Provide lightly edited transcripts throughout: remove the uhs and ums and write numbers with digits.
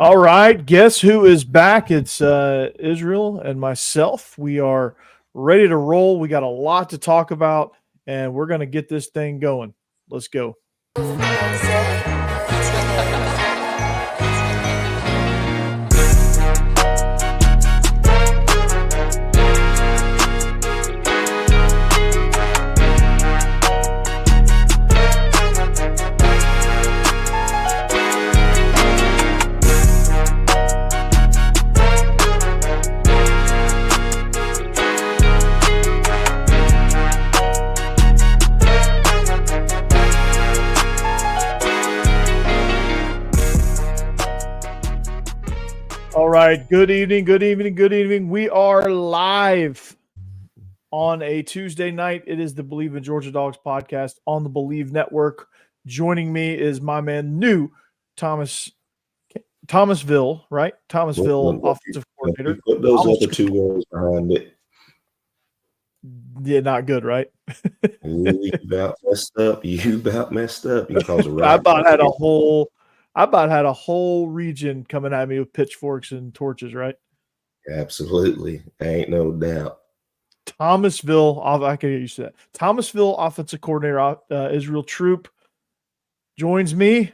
All right, guess who is back? It's Israel and myself. We are ready to roll. We got a lot to talk about, and we're going to get this thing going. Let's go. All right. Good evening. We are live on a Tuesday night. It is the Believe in Georgia Dogs podcast on the Believe Network. Joining me is my man, new Thomasville, right? Thomasville offensive coordinator. Put those other two words behind it. Yeah, not good, right? You about messed up. You can cause a I about had a whole region coming at me with pitchforks and torches, right? Absolutely. Ain't no doubt. Thomasville, I can get used to that. Thomasville offensive coordinator Israel Troop joins me.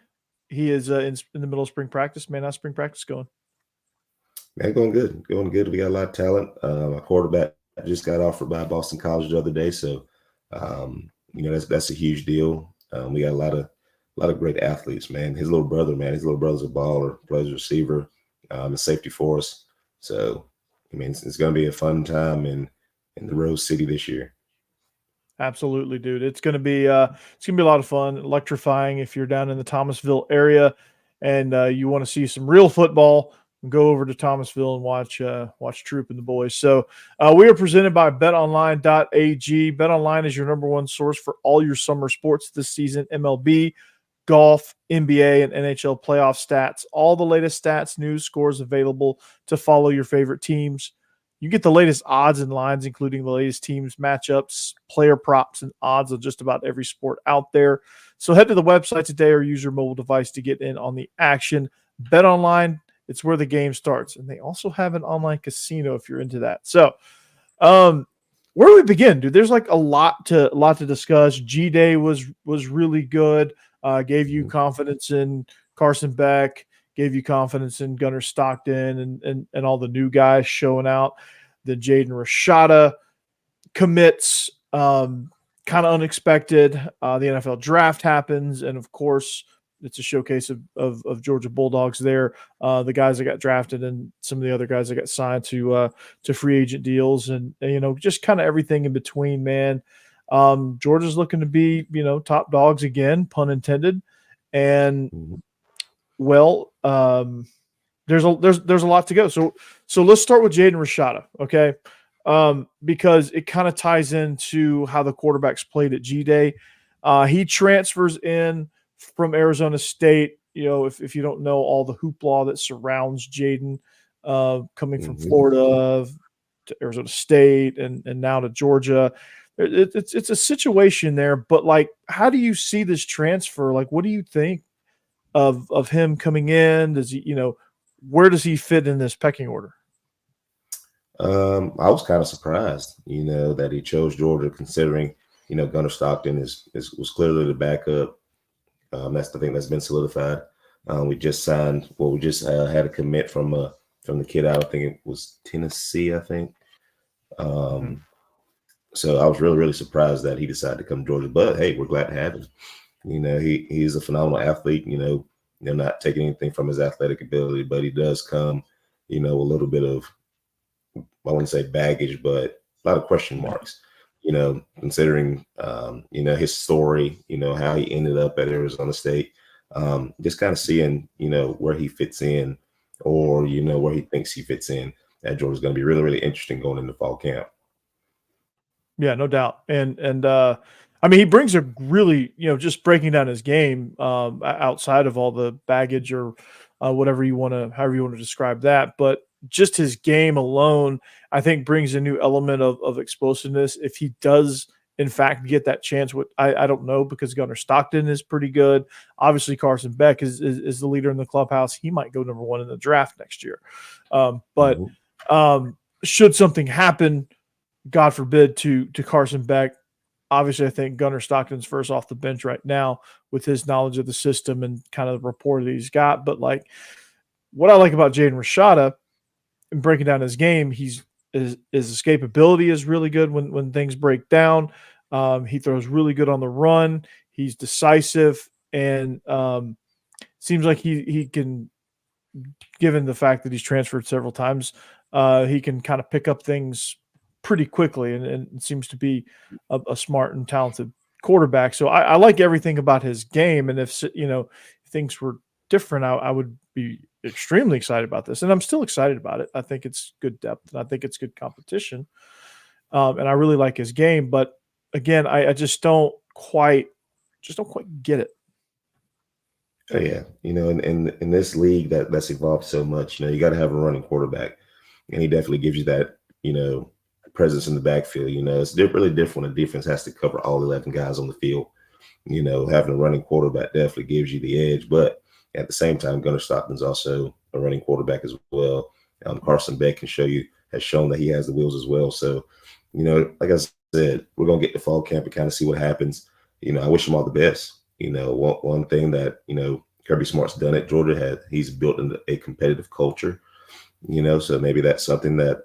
He is in the middle of spring practice. Man, how's spring practice going? Man, going good. We got a lot of talent. My quarterback just got offered by Boston College the other day, so that's a huge deal. We got a lot of great athletes, man. His little brother's a baller, plays receiver, a safety for us. So, I mean, it's going to be a fun time in the Rose City this year. Absolutely, dude. It's going to be a lot of fun, electrifying. If you're down in the Thomasville area and you want to see some real football, go over to Thomasville and watch Troop and the boys. So we are presented by betonline.ag. BetOnline is your number one source for all your summer sports this season: MLB, golf, NBA, and NHL playoff stats. All the latest stats, news, scores available to follow your favorite teams. You get the latest odds and lines, including the latest teams, matchups, player props, and odds of just about every sport out there. So head to the website today or use your mobile device to get in on the action. BetOnline, it's where the game starts. And they also have an online casino if you're into that. So where do we begin, dude? There's like a lot to discuss. G-Day was really good. Gave you confidence in Carson Beck, gave you confidence in Gunnar Stockton and all the new guys showing out. The Jaden Rashada commits, kind of unexpected. The NFL draft happens, and of course, it's a showcase of Georgia Bulldogs there. The guys that got drafted and some of the other guys that got signed to free agent deals, and just kind of everything in between, man. Georgia's looking to be, top dogs again, pun intended. And well, there's a lot to go. So let's start with Jaden Rashada, okay? Because it kind of ties into how the quarterbacks played at G-Day. He transfers in from Arizona State. If you don't know all the hoopla that surrounds Jaden, coming from Florida to Arizona State and now to Georgia. It's a situation there, but like, how do you see this transfer? Like, what do you think of him coming in? Does he, where does he fit in this pecking order? I was kind of surprised, that he chose Georgia, considering, Gunnar Stockton was clearly the backup. That's the thing that's been solidified. We just had a commit from the kid out. I think it was Tennessee. I think. So I was really, really surprised that he decided to come to Georgia. But hey, we're glad to have him. He's a phenomenal athlete. Not taking anything from his athletic ability, but he does come, a little bit of, I wouldn't say baggage, but a lot of question marks. Considering his story, how he ended up at Arizona State. Just kind of seeing, where he fits in, or where he thinks he fits in. That Georgia's going to be really, really interesting going into fall camp. Yeah, no doubt. And I mean, he brings a really, just breaking down his game outside of all the baggage or however you want to describe that. But just his game alone, I think, brings a new element of explosiveness. If he does in fact, get that chance. I don't know, because Gunnar Stockton is pretty good. Obviously, Carson Beck is the leader in the clubhouse. He might go number 1 in the draft next year. But should something happen, God forbid, to Carson Beck, obviously I think Gunnar Stockton's first off the bench right now with his knowledge of the system and kind of the rapport that he's got. But like, what I like about Jaden Rashada and breaking down his game, his escapability is really good when things break down. He throws really good on the run. He's decisive, and seems like he can, given the fact that he's transferred several times, he can kind of pick up things pretty quickly, and seems to be a smart and talented quarterback. So I like everything about his game. And if things were different, I would be extremely excited about this, and I'm still excited about it. I think it's good depth, and I think it's good competition, and I really like his game. But again, I just don't quite get it. Oh yeah, in this league that's evolved so much, you got to have a running quarterback, and he definitely gives you that, presence in the backfield. It's really different when a defense has to cover all 11 guys on the field. Having a running quarterback definitely gives you the edge, but at the same time, Gunnar Stockton's also a running quarterback as well. Carson Beck has shown that he has the wheels as well. So, like I said, we're gonna get to fall camp and kind of see what happens. I wish him all the best. One thing that Kirby Smart's done at Georgia, he's built a competitive culture. So maybe that's something that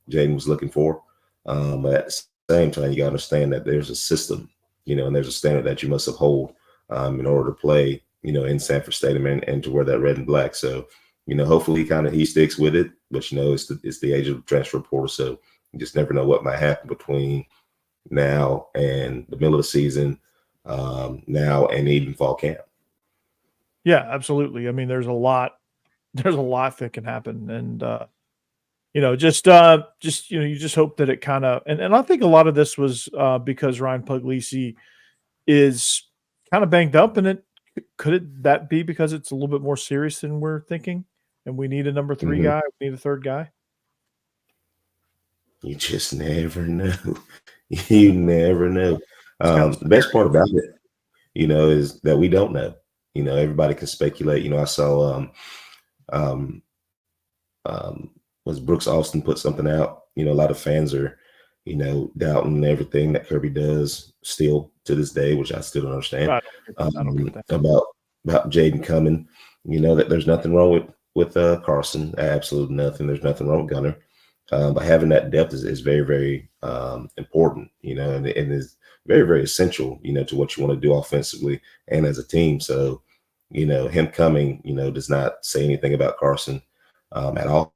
Jaden was looking for. But at the same time, you got to understand that there's a system, and there's a standard that you must uphold in order to play, in Sanford Stadium and to wear that red and black. So, hopefully he sticks with it. But it's the age of the transfer portal, so you just never know what might happen between now and the middle of the season, now and even fall camp. Yeah, absolutely. I mean, there's a lot that can happen, and you just hope that it kind of, and I think a lot of this was because Ryan Puglisi is kind of banged up, and could that be because it's a little bit more serious than we're thinking, and we need a number 3 guy, we need a 3rd guy. You just never know. You never know. The best part about it, is that we don't know. Everybody can speculate. I saw was Brooks Austin put something out. A lot of fans are, doubting everything that Kirby does still to this day, which I still don't understand. I don't get that. About Jaden coming, that there's nothing wrong with Carson. Absolutely nothing. There's nothing wrong with Gunnar. But having that depth is very, very important, and is very, very essential, to what you want to do offensively and as a team. So, him coming, does not say anything about Carson at all.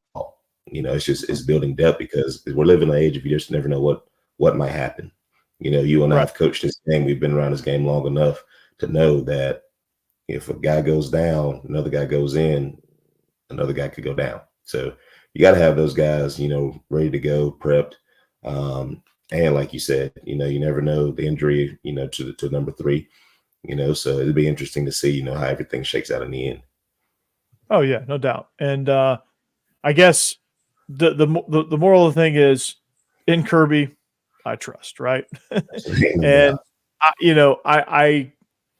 It's building depth, because we're living in an age of you just never know what might happen. You and I have coached this game. We've been around this game long enough to know that if a guy goes down, another guy goes in, another guy could go down. So you got to have those guys, ready to go, prepped. And like you said, you never know the injury, to number 3, so it'll be interesting to see, how everything shakes out in the end. Oh yeah, no doubt. And I guess the moral of the thing is, in Kirby, I trust, right? And I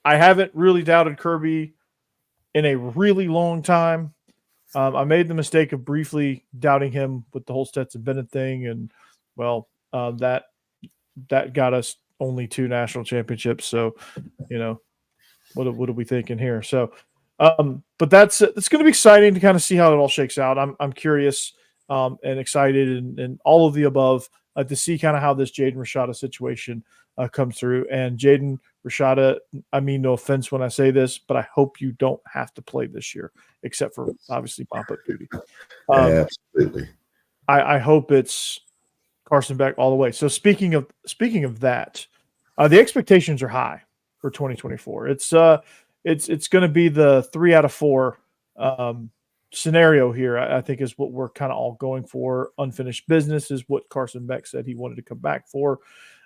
haven't really doubted Kirby in a really long time. I made the mistake of briefly doubting him with the whole Stetson Bennett thing, and that got us only 2 national championships. So, what are we thinking here? So, but it's going to be exciting to kind of see how it all shakes out. I'm curious and excited, and all of the above to see kind of how this Jaden Rashada situation comes through. And Jaden Rashada, I mean no offense when I say this, but I hope you don't have to play this year, except for obviously pop-up duty. Absolutely. I hope it's Carson Beck all the way. So speaking of that, the expectations are high for 2024. It's going to be the 3 out of 4 scenario here. I think is what we're kind of all going for. Unfinished business is what Carson Beck said he wanted to come back for.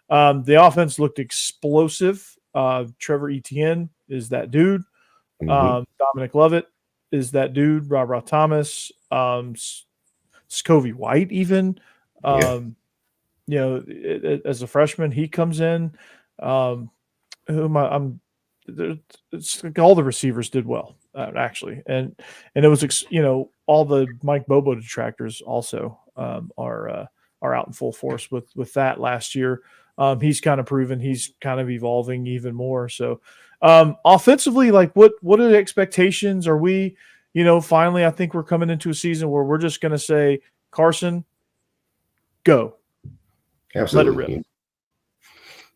The offense looked explosive. Trevor Etienne is that dude. Dominic Lovett is that dude. Thomas, Scovey White even. as a freshman, he comes in. It's like all the receivers did well, actually, and it was all the Mike Bobo detractors also are out in full force with that last year. He's kind of proven he's kind of evolving even more. So offensively, like what are the expectations? Are we, finally, I think we're coming into a season where we're just going to say, Carson, go. Absolutely. Let it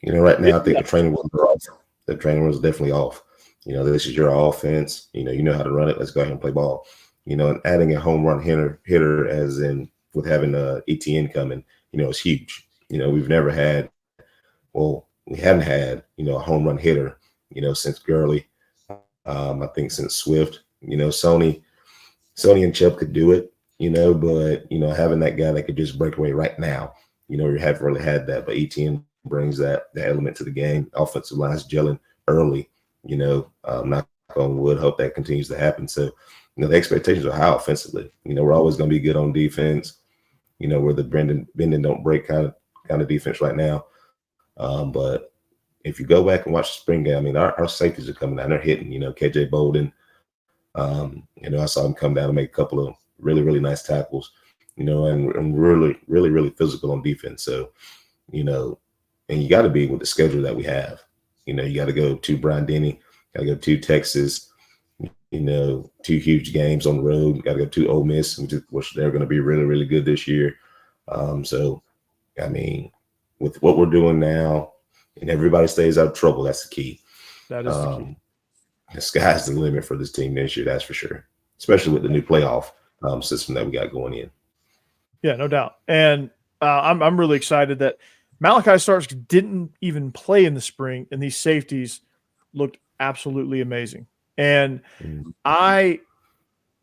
rip. Right now, I think the training wheels are off. The training wheels are definitely off. This is your offense. You know how to run it. Let's go ahead and play ball. And adding a home run hitter as in with having ETN coming, is huge. We haven't had, a home run hitter, since Gurley. I think since Swift, Sony and Chubb could do it, but, having that guy that could just break away right now, we haven't really had that. But ETN brings that element to the game. Offensive line's gelling early, knock on wood, hope that continues to happen. So, the expectations are high offensively. We're always going to be good on defense, we're the bend don't break kind of defense right now. But if you go back and watch the spring game, I mean, our safeties are coming down. They're hitting, KJ Bolden. I saw him come down and make a couple of really, really nice tackles, and really, really, really physical on defense. So, and you got to be with the schedule that we have. You got to go to Brian Denny, got to go to Texas, 2 huge games on the road, got to go to Ole Miss, which they're going to be really, really good this year. So, I mean, with what we're doing now, and everybody stays out of trouble, that's the key. That is the key. The sky's the limit for this team this year, that's for sure, especially with the new playoff system that we got going in. Yeah, no doubt. And I'm really excited that Malachi Starks didn't even play in the spring, and these safeties looked absolutely amazing. And when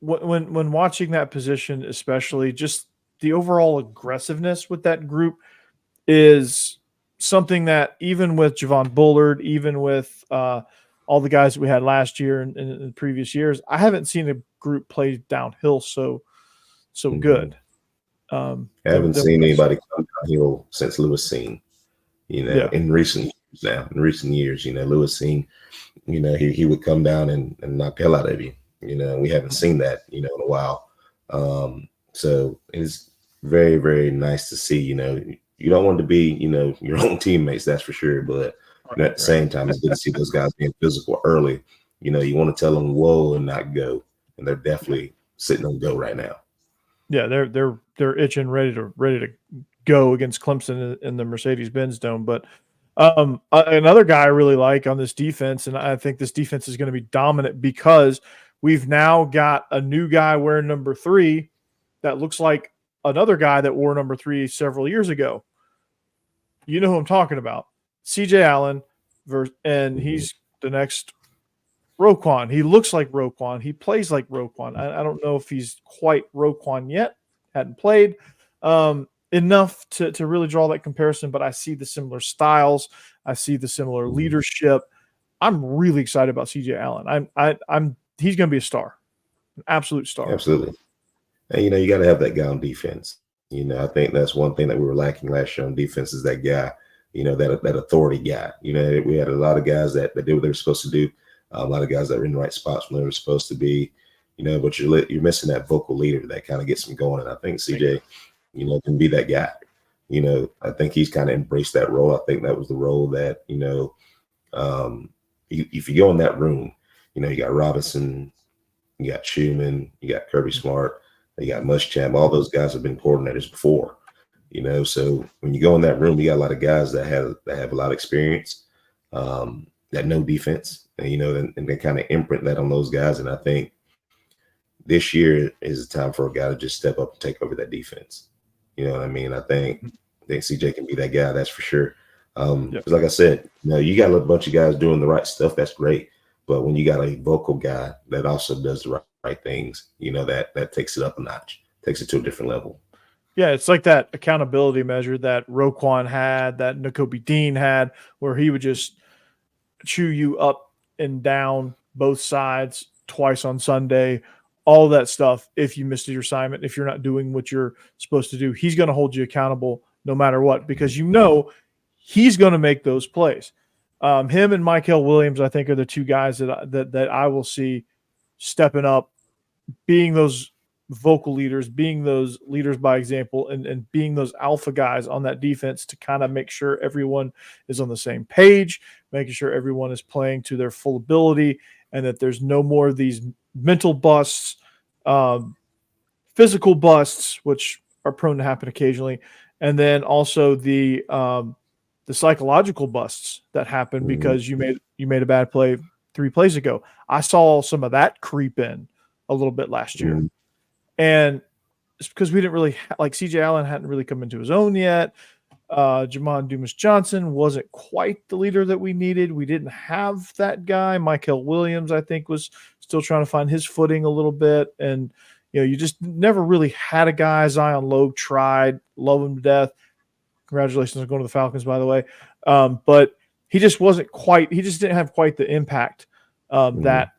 watching that position, especially, just the overall aggressiveness with that group is something that even with Javon Bullard, even with all the guys that we had last year and in previous years, I haven't seen a group play downhill so good. I haven't seen anybody come downhill since Lewis Seen, in recent years now. In recent years, Lewis Seen, he would come down and knock the hell out of you. We haven't seen that, in a while. So it's very, very nice to see, you don't want to be, your own teammates, that's for sure. But at the same time, it's good to see those guys being physical early. You want to tell them whoa and not go. And they're definitely sitting on go right now. Yeah, they're itching, ready to go against Clemson in the Mercedes-Benz Dome. But another guy I really like on this defense, and I think this defense is going to be dominant because we've now got a new guy wearing number 3 that looks like another guy that wore number 3 several years ago. You know who I'm talking about. CJ Allen, and he's the next Roquan. He looks like Roquan. He plays like Roquan. I don't know if he's quite Roquan yet. Hadn't played enough to really draw that comparison, but I see the similar styles. I see the similar leadership. I'm really excited about CJ Allen. He's going to be a star, an absolute star. Absolutely. And you got to have that guy on defense. I think that's one thing that we were lacking last year on defense is that guy. That authority guy. We had a lot of guys that did what they were supposed to do. A lot of guys that were in the right spots when they were supposed to be, but you're missing that vocal leader that kind of gets them going. And I think CJ, can be that guy. I think he's kind of embraced that role. I think that was the role that, if you go in that room, you got Robinson, you got Schumann, you got Kirby Smart, you got Muschamp. All those guys have been coordinators before, so when you go in that room, you got a lot of guys that have a lot of experience, that know defense. And they kind of imprint that on those guys. And I think this year is the time for a guy to just step up and take over that defense. You know what I mean? I think CJ can be that guy. That's for sure. Because like I said, you got a bunch of guys doing the right stuff. That's great. But when you got a vocal guy that also does the right things, that takes it up a notch, takes it to a different level. Yeah, it's like that accountability measure that Roquan had, that Nakobe Dean had, where he would just chew you up and down both sides twice on Sunday, all that stuff. If you missed your assignment, if you're not doing what you're supposed to do, he's going to hold you accountable no matter what, because you know he's going to make those plays. Him and Michael Williams, I think, are the two guys that I will see stepping up, being those vocal leaders, being those leaders by example, and being those alpha guys on that defense to kind of make sure everyone is on the same page, making sure everyone is playing to their full ability, and that there's no more of these mental busts, physical busts, which are prone to happen occasionally, and then also the psychological busts that happen because you made a bad play 3 plays ago. I saw some of that creep in a little bit last year. And it's because we didn't really like CJ Allen hadn't really come into his own yet. Jamon Dumas-Johnson wasn't quite the leader that we needed. We didn't have that guy. Michael Williams, I think, was still trying to find his footing a little bit. And, you just never really had a guy. Zion Logue tried, love him to death. Congratulations on going to the Falcons, by the way. But he just wasn't quite – he just didn't have quite the impact that,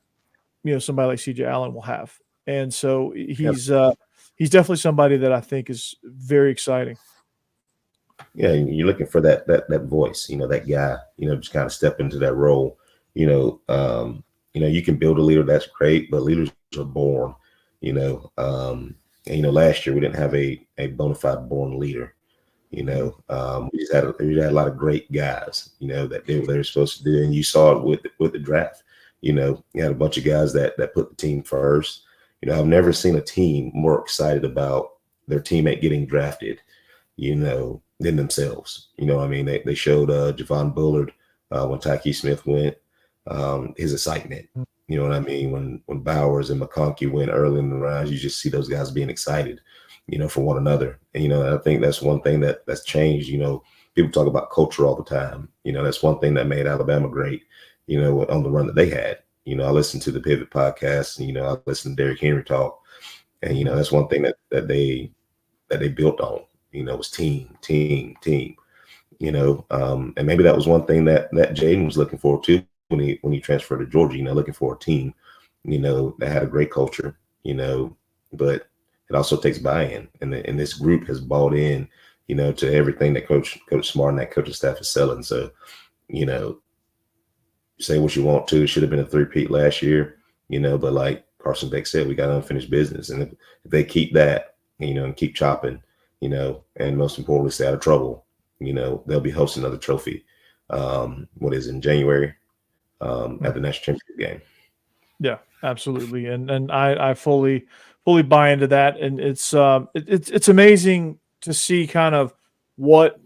somebody like CJ Allen will have. And so he's definitely somebody that I think is very exciting. Yeah, you're looking for that voice, that guy, just kind of step into that role. You can build a leader, that's great, but leaders are born, and, last year we didn't have a bona fide born leader. We just had a lot of great guys, that did what they were supposed to do. And you saw it with the draft. You had a bunch of guys that put the team first. I've never seen a team more excited about their teammate getting drafted, than themselves. They showed Javon Bullard when Tyke Smith went, his excitement. You know what I mean? When Bowers and McConkey went early in the rounds, you just see those guys being excited, for one another. And, I think that's one thing that's changed. People talk about culture all the time. That's one thing that made Alabama great, on the run that they had. I listened to the Pivot podcast, and, I listened to Derrick Henry talk. And, that's one thing that they built on, was team. And maybe that was one thing that Jaden was looking for too when he transferred to Georgia, looking for a team, that had a great culture, but it also takes buy-in. And this group has bought in, to everything that Coach Smart and that coaching staff is selling. So, say what you want to, it should have been a 3-peat last year, but like Carson Beck said, we got unfinished business. And if they keep that, and keep chopping, and most importantly, stay out of trouble, they'll be hosting another trophy. In January at the national championship game. Yeah, absolutely. And I fully buy into that. And it's amazing to see kind of what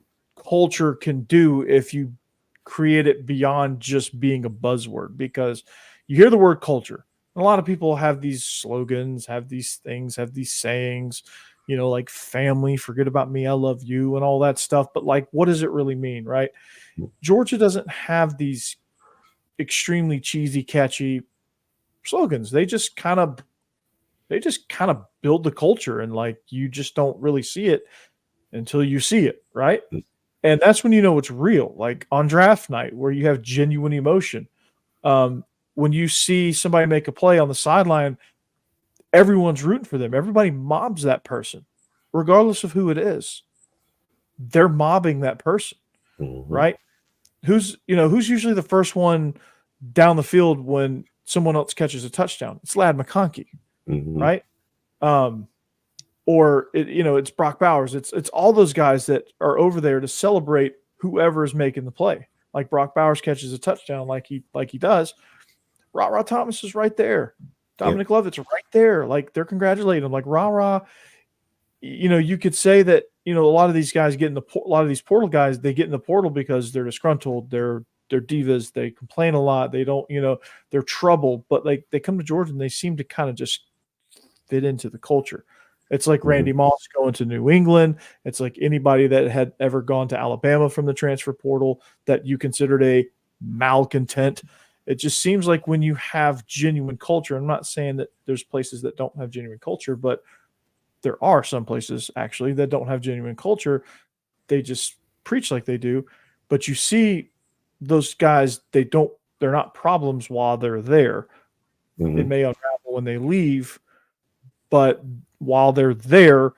culture can do if you create it beyond just being a buzzword, because you hear the word culture. And a lot of people have these slogans, have these things, have these sayings, like family, forget about me, I love you, and all that stuff. But like, what does it really mean, right? Georgia doesn't have these extremely cheesy, catchy slogans. They just kind of build the culture, and like, you just don't really see it until you see it, right? And that's when you know it's real. Like on draft night, where you have genuine emotion. When you see somebody make a play on the sideline, everyone's rooting for them. Everybody mobs that person, regardless of who it is. They're mobbing that person, right? Who's usually the first one down the field when someone else catches a touchdown? It's Lad McConkey, right? Or it's Brock Bowers. It's all those guys that are over there to celebrate whoever is making the play. Like Brock Bowers catches a touchdown, like he does. Ra Thomas is right there. Dominic Lovett's right there. Like, they're congratulating him. Like, rah. You could say that, a lot of these guys a lot of these portal guys, they get in the portal because they're disgruntled. They're divas. They complain a lot. They don't, they're trouble. But like, they come to Georgia and they seem to kind of just fit into the culture. It's like Randy Moss going to New England. It's like anybody that had ever gone to Alabama from the transfer portal that you considered a malcontent. It just seems like when you have genuine culture, I'm not saying that there's places that don't have genuine culture, but there are some places actually that don't have genuine culture. They just preach like they do, but you see those guys, they're not problems while they're there. It may unravel when they leave, but while they're there,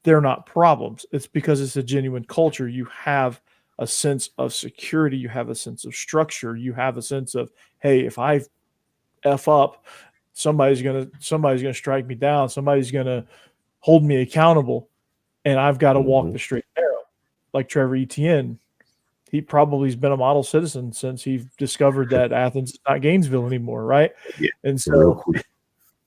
they're not problems. It's because it's a genuine culture. You have a sense of security. You have a sense of structure. You have a sense of, hey, if I F up, somebody's gonna strike me down. Somebody's gonna hold me accountable, and I've got to walk the straight and narrow. Like Trevor Etienne, he probably has been a model citizen since he discovered that Athens is not Gainesville anymore, right? Yeah. And so,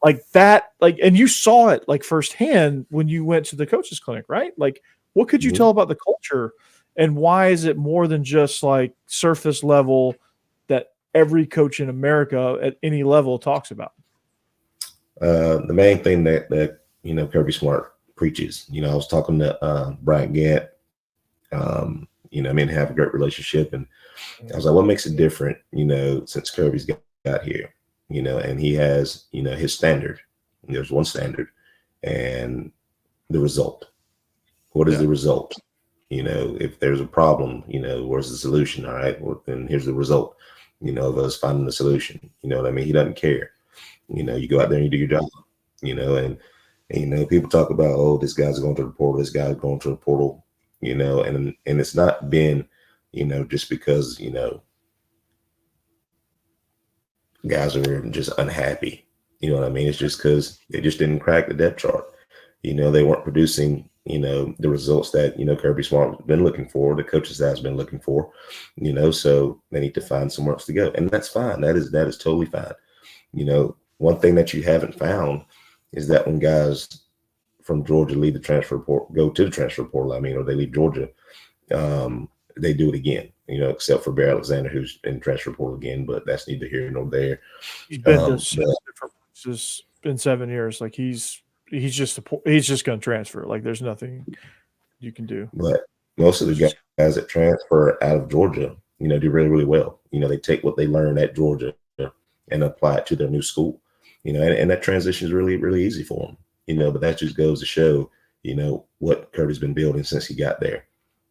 like that, and you saw it like firsthand when you went to the coaches clinic, right? Like, what could you tell about the culture, and why is it more than just like surface level that every coach in America at any level talks about? The main thing that Kirby Smart preaches. I was talking to Brian Gant. Me and have a great relationship, and I was like, what makes it different, since Kirby's got here, and he has, his standard. There's one standard, and the result. What is the result? If there's a problem, where's the solution? All right, well, then here's the result, of us finding the solution. You know what I mean? He doesn't care. You go out there and you do your job, and people talk about, oh, this guy's going to the portal, this guy's going to the portal, and it's not been, just because, guys are just unhappy. You know what I mean? It's just because they just didn't crack the depth chart. They weren't producing, the results that, Kirby Smart's been looking for, the coaches has been looking for, so they need to find somewhere else to go. And that's fine. That is totally fine. One thing that you haven't found is that when guys from Georgia leave the transfer portal, go to the transfer portal, or they leave Georgia, they do it again, except for Bear Alexander, who's in transfer portal again, but that's neither here nor there. He's been to 6 different places in 7 years. Like he's just going to transfer. Like there's nothing you can do. But most of the guys that transfer out of Georgia, do really, really well. They take what they learned at Georgia and apply it to their new school, and that transition is really, really easy for them. But that just goes to show, what Kirby's been building since he got there.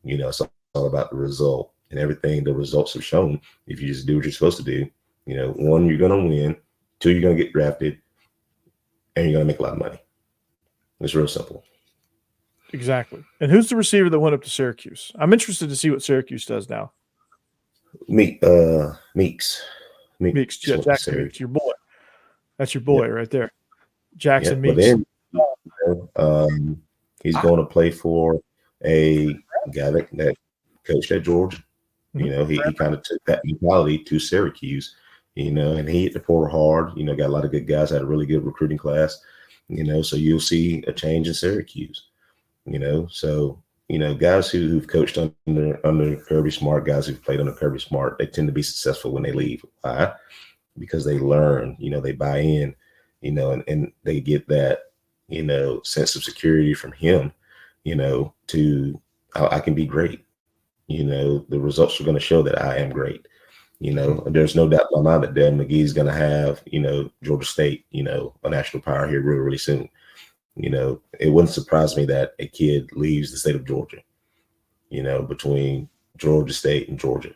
It's all about the result, and everything the results have shown. If you just do what you're supposed to do, 1, you're going to win, 2, you're going to get drafted, and you're going to make a lot of money. It's real simple. Exactly. And who's the receiver that went up to Syracuse? I'm interested to see what Syracuse does now. Meeks. Yeah, Jackson Meeks, your boy. That's your boy right there. Jackson Meeks. But then, he's going to play for a guy that coached at Georgia. He kind of took that mentality to Syracuse, and he hit the portal hard. Got a lot of good guys, had a really good recruiting class, so you'll see a change in Syracuse, so, guys who've coached under Kirby Smart, guys who've played under Kirby Smart, they tend to be successful when they leave. Why? Because they learn, they buy in, and they get that, sense of security from him, to I can be great. The results are going to show that I am great. There's no doubt in my mind that Dale McGee's going to have, Georgia State, a national power here really, really soon. It wouldn't surprise me that a kid leaves the state of Georgia, between Georgia State and Georgia.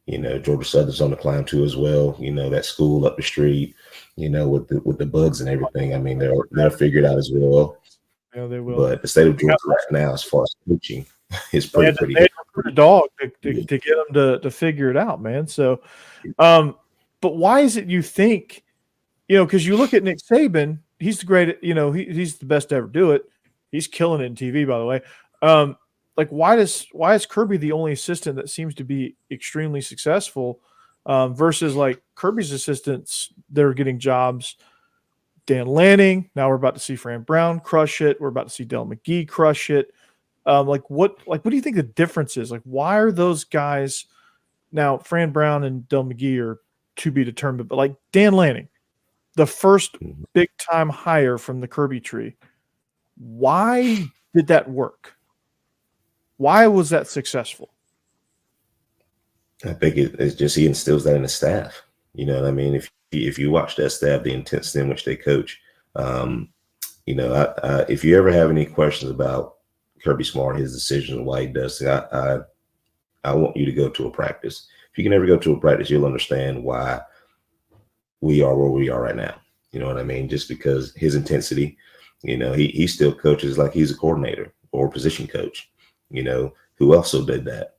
Georgia Southern's on the climb too as well. That school up the street, with the bugs and everything. I mean, they'll figure it out as well. Yeah, they will. But the state of Georgia right now, as far as coaching, is pretty they good. recruit a dog to get them to figure it out, man. So, but why is it you think, because you look at Nick Saban, he's the great, he's the best to ever do it. He's killing it in TV, by the way. Like, why is Kirby the only assistant that seems to be extremely successful versus like Kirby's assistants that are getting jobs? Dan Lanning. Now we're about to see Fran Brown crush it. We're about to see Del McGee crush it. What do you think the difference is? Like, why are those guys now? Fran Brown and Del McGee are to be determined, but like Dan Lanning, the first big time hire from the Kirby tree. Why did that work? Why was that successful? I think it's just he instills that in the staff. You know what I mean? If you watch that staff, the intensity in which they coach, if you ever have any questions about Kirby Smart, his decisions, why he does, I want you to go to a practice. If you can ever go to a practice, you'll understand why we are where we are right now. You know what I mean? Just because his intensity, he still coaches like he's a coordinator or position coach, who also did that.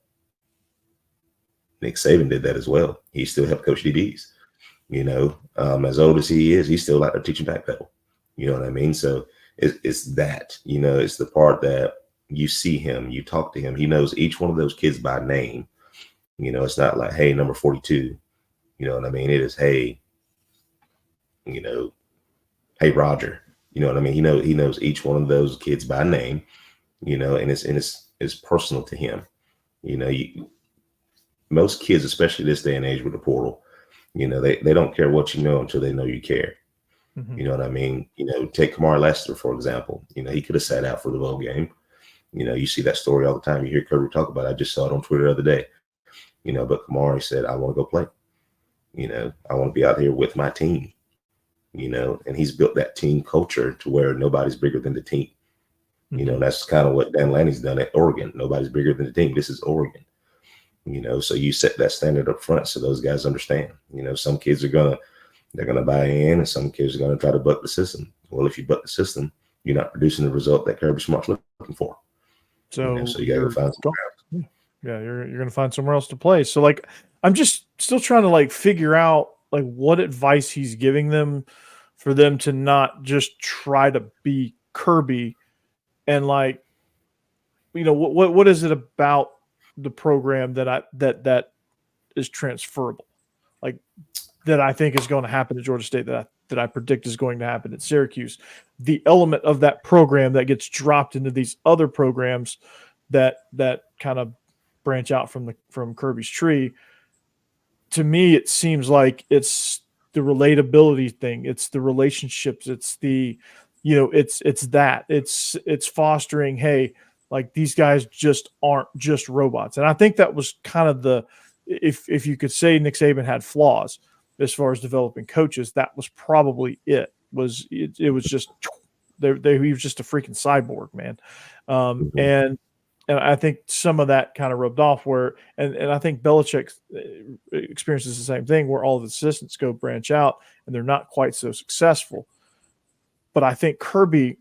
Nick Saban did that as well. He still helped coach DBs. As old as he is, he's still out there teaching backpedal. You know what I mean? So it's that, it's the part that you see him, you talk to him. He knows each one of those kids by name. It's not like, hey, number 42. You know what I mean? It is, hey, hey, Roger. You know what I mean? He knows each one of those kids by name, and it's personal to him. Most kids, especially this day and age with the portal, they don't care what you know until they know you care. Mm-hmm. You know what I mean? Take Kamari Lassister, for example. He could have sat out for the bowl game. You see that story all the time. You hear Kirby talk about it. I just saw it on Twitter the other day. But Kamari said, I want to go play. I want to be out here with my team. And he's built that team culture to where nobody's bigger than the team. Mm-hmm. That's kind of what Dan Lanny's done at Oregon. Nobody's bigger than the team. This is Oregon. So you set that standard up front so those guys understand. Some kids they're gonna buy in, and some kids are gonna try to buck the system. Well, if you buck the system, you're not producing the result that Kirby Smart's looking for. So so you gotta find somewhere. Yeah, you're gonna find somewhere else to play. So like, I'm just still trying to like figure out like what advice he's giving them for them to not just try to be Kirby, and like, what is it about the program that is transferable, like that I think is going to happen at Georgia State, that I predict is going to happen at Syracuse. The element of that program that gets dropped into these other programs that kind of branch out from Kirby's tree. To me, it seems like it's the relatability thing. It's the relationships. It's the, it's fostering, hey, like these guys just aren't just robots. And I think that was kind of if you could say Nick Saban had flaws as far as developing coaches, that was probably it. It was just he was just a freaking cyborg, man. And I think some of that kind of rubbed off and I think Belichick experiences the same thing, where all the assistants go branch out and they're not quite so successful. But I think Kirby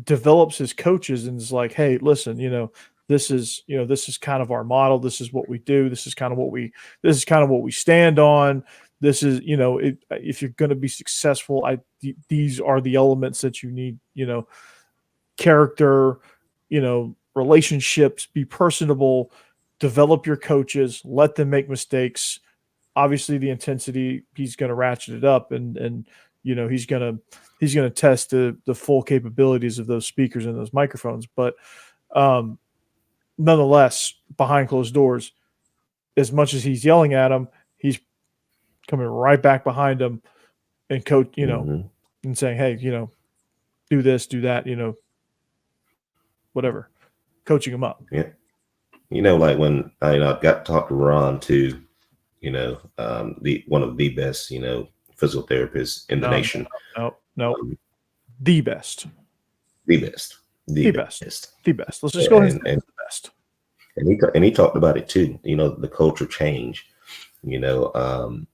develops his coaches and is like, hey, listen, this is kind of our model. This is what we do. This is kind of what we stand on. This is, if you're going to be successful, these are the elements that you need, character, relationships, be personable, develop your coaches, let them make mistakes. Obviously the intensity, he's going to ratchet it up and he's going to test the full capabilities of those speakers and those microphones. But nonetheless, behind closed doors, as much as he's yelling at him, he's coming right back behind him and coach, and saying, hey, do this, do that, whatever, coaching him up. Yeah. Like when I got to talk to Ron too, one of the best, physical therapists in the nation. No. The best. The best. Let's just go ahead and say the best. And he talked about it too. The culture change. How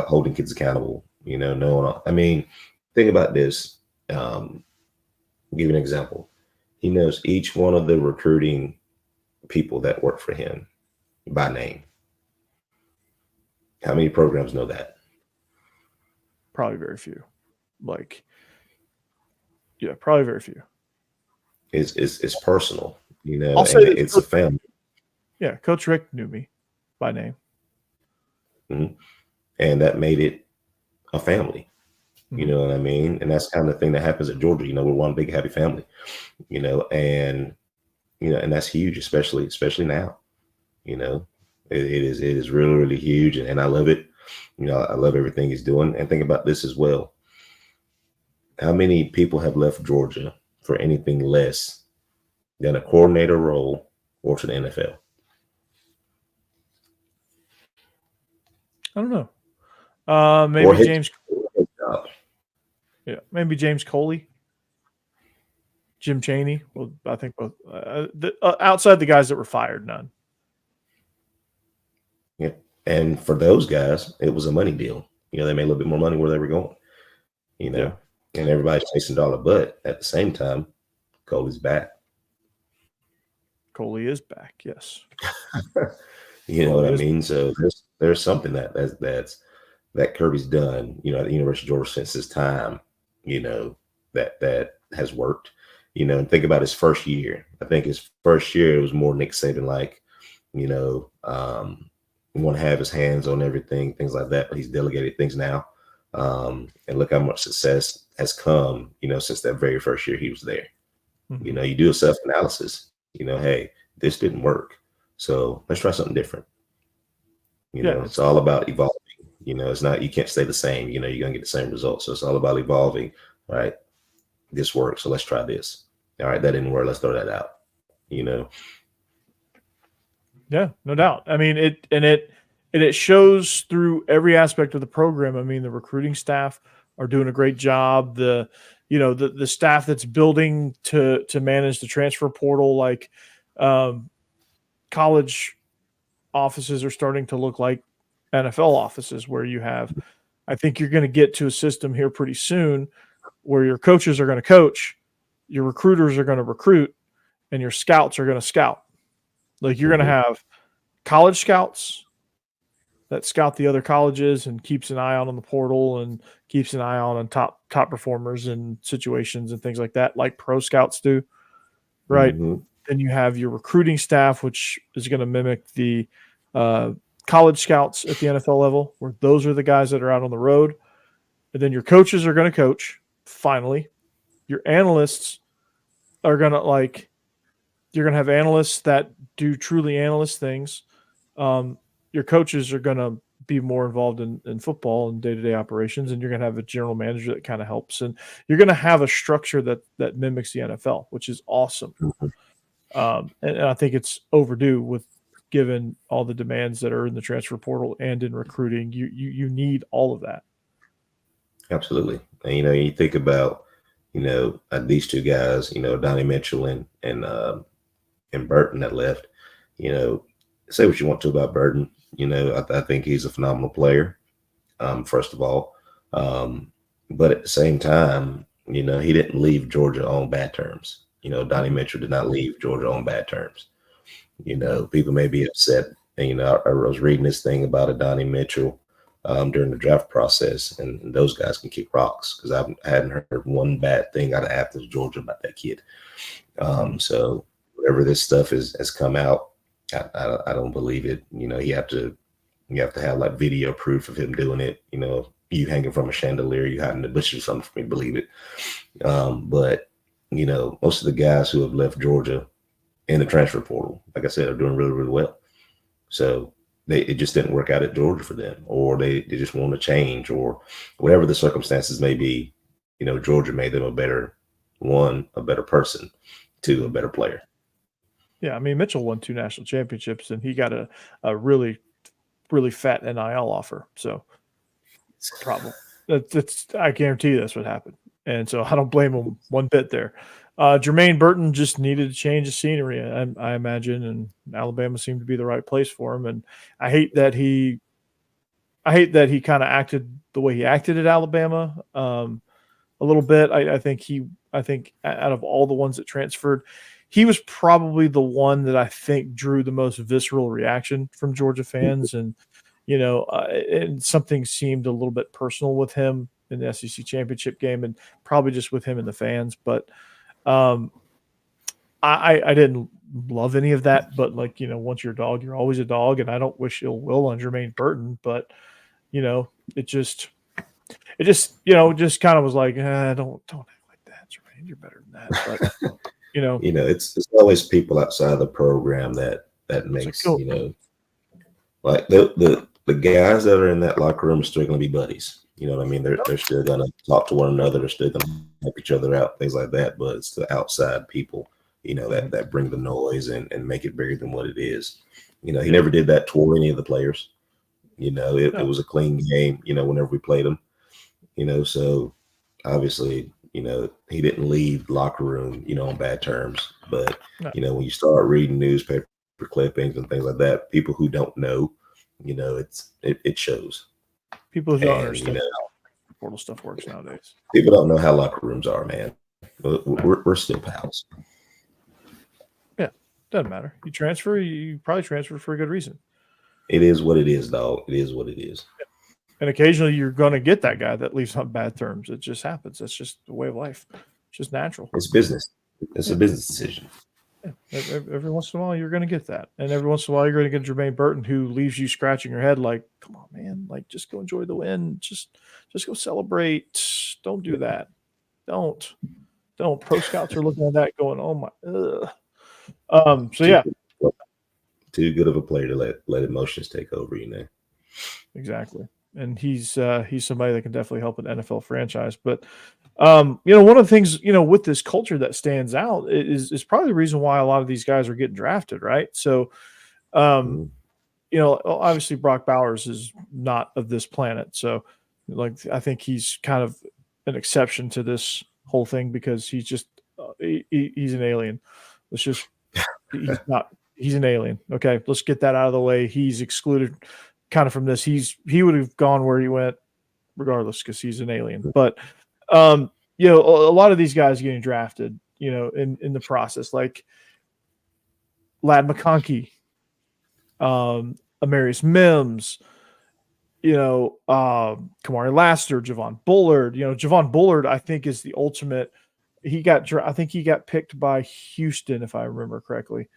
holding kids accountable. Think about this. Give you an example. He knows each one of the recruiting people that work for him by name. How many programs know that? Probably very few. Probably very few. It's personal, I'll say it's a family. Yeah, Coach Rick knew me by name. Mm-hmm. And that made it a family. Mm-hmm. You know what I mean? And that's kind of the thing that happens at Georgia. We're one big happy family, and that's huge, especially now. It is really, really huge. And I love it. I love everything he's doing. And think about this as well. How many people have left Georgia for anything less than a coordinator role or to the NFL? I don't know. Maybe James. Yeah, maybe James Coley, Jim Chaney. Well, I think both. Outside the guys that were fired, none. Yeah, and for those guys, it was a money deal. They made a little bit more money where they were going. Yeah. And everybody's chasing dollar, but at the same time, Coley's back. Coley is back. Yes. You know what I mean? So there's something that Kirby's done, you know, at the University of Georgia since his time, you know, that has worked. You know, and think about his first year. I think his first year it was more Nick Saban like, you know, want to have his hands on everything, things like that. But he's delegated things now, and look how much success has come, you know, since that very first year he was there. You know, you do a self-analysis. You know, hey, this didn't work, so let's try something different. You know, it's all about evolving. You know, it's not, you can't stay the same. You know, you're gonna get the same results. So it's all about evolving. All right, this works, so let's try this. All right, that didn't work. Let's throw that out. You know. Yeah, no doubt. I mean, it shows through every aspect of the program. I mean, the recruiting staff are doing a great job. The staff that's building to manage the transfer portal, like college offices are starting to look like NFL offices, where you have, I think you're going to get to a system here pretty soon where your coaches are going to coach, your recruiters are going to recruit, and your scouts are going to scout. Like you're going to have college scouts that scout the other colleges and keeps an eye out on the portal and keeps an eye out on top performers and situations and things like that, like pro scouts do, right? Then you have your recruiting staff, which is going to mimic the college scouts at the NFL level, where those are the guys that are out on the road. And then your coaches are going to coach, finally. Your analysts are going to, you're going to have analysts that do truly analyst things. Your coaches are going to be more involved in football and day-to-day operations, and you're going to have a general manager that kind of helps. And you're going to have a structure that mimics the NFL, which is awesome. And I think it's overdue with given all the demands that are in the transfer portal and in recruiting. You need all of that. Absolutely. And, you know, you think about, you know, these two guys, you know, Donnie Mitchell and Burton that left. You know, say what you want to about Burton. You know, I think he's a phenomenal player, first of all. But at the same time, you know, he didn't leave Georgia on bad terms. You know, Donnie Mitchell did not leave Georgia on bad terms. You know, people may be upset. And, you know, I was reading this thing about a Donnie Mitchell during the draft process, and those guys can kick rocks, because I hadn't heard one bad thing out of Athens, Georgia about that kid. So whatever this stuff has come out, I don't believe it. You know, you have to have like video proof of him doing it. You know, you hanging from a chandelier, you hiding in the bushes or something for me to believe it. But you know, most of the guys who have left Georgia in the transfer portal, like I said, are doing really, really well. So it just didn't work out at Georgia for them, or they just want to change, or whatever the circumstances may be. You know, Georgia made them a better person, two, a better player. Yeah, I mean, Mitchell won 2 national championships, and he got a really, really fat NIL offer. So it's a problem. I guarantee you that's what happened. And so I don't blame him one bit there. Jermaine Burton just needed to change the scenery, I imagine, and Alabama seemed to be the right place for him. And I hate that he kind of acted the way he acted at Alabama a little bit. I think out of all the ones that transferred, he was probably the one that I think drew the most visceral reaction from Georgia fans. And, you know, and something seemed a little bit personal with him in the SEC championship game, and probably just with him and the fans. But I didn't love any of that. But, like, you know, once you're a dog, you're always a dog. And I don't wish ill will on Jermaine Burton. But, you know, it just you know, just kind of was like, don't act like that, Jermaine. You're better than that. But, you know, it's always people outside of the program that makes, you know, like the guys that are in that locker room are still going to be buddies. You know what I mean? They're still going to talk to one another. They're still going to help each other out, things like that. But it's the outside people, you know, that bring the noise and make it bigger than what it is. You know, he never did that toward any of the players. You know, it was a clean game, you know, whenever we played them. You know, so obviously, you know, he didn't leave the locker room, you know, on bad terms. But, you know, when you start reading newspaper clippings and things like that, people who don't know, you know, it shows. People who don't understand how portal stuff works nowadays. People don't know how locker rooms are, man. We're still pals. Yeah. Doesn't matter. You transfer, you probably transfer for a good reason. It is what it is, dog. It is what it is. And occasionally you're going to get that guy that leaves on bad terms. It just happens. That's just the way of life. It's just natural. It's business. It's a business decision. Yeah. Every once in a while you're going to get that. And every once in a while you're going to get Jermaine Burton who leaves you scratching your head like, come on, man. Like, just go enjoy the win. Just go celebrate. Don't do that. Don't. Pro scouts are looking at that going, oh my. So yeah. Too good of a player to let emotions take over, you know. Exactly. And he's somebody that can definitely help an NFL franchise. But one of the things, with this culture that stands out is probably the reason why a lot of these guys are getting drafted, right? So obviously Brock Bowers is not of this planet. So I think he's kind of an exception to this whole thing because he's just he's an alien. He's an alien. Okay, let's get that out of the way. He's excluded kind of from this. He would have gone where he went regardless because he's an alien. But a lot of these guys getting drafted, in the process, like Lad McConkey, Amarius Mims, Kamari Lassister, Javon Bullard. Javon Bullard, I think, is the ultimate. I think he got picked by Houston, if I remember correctly.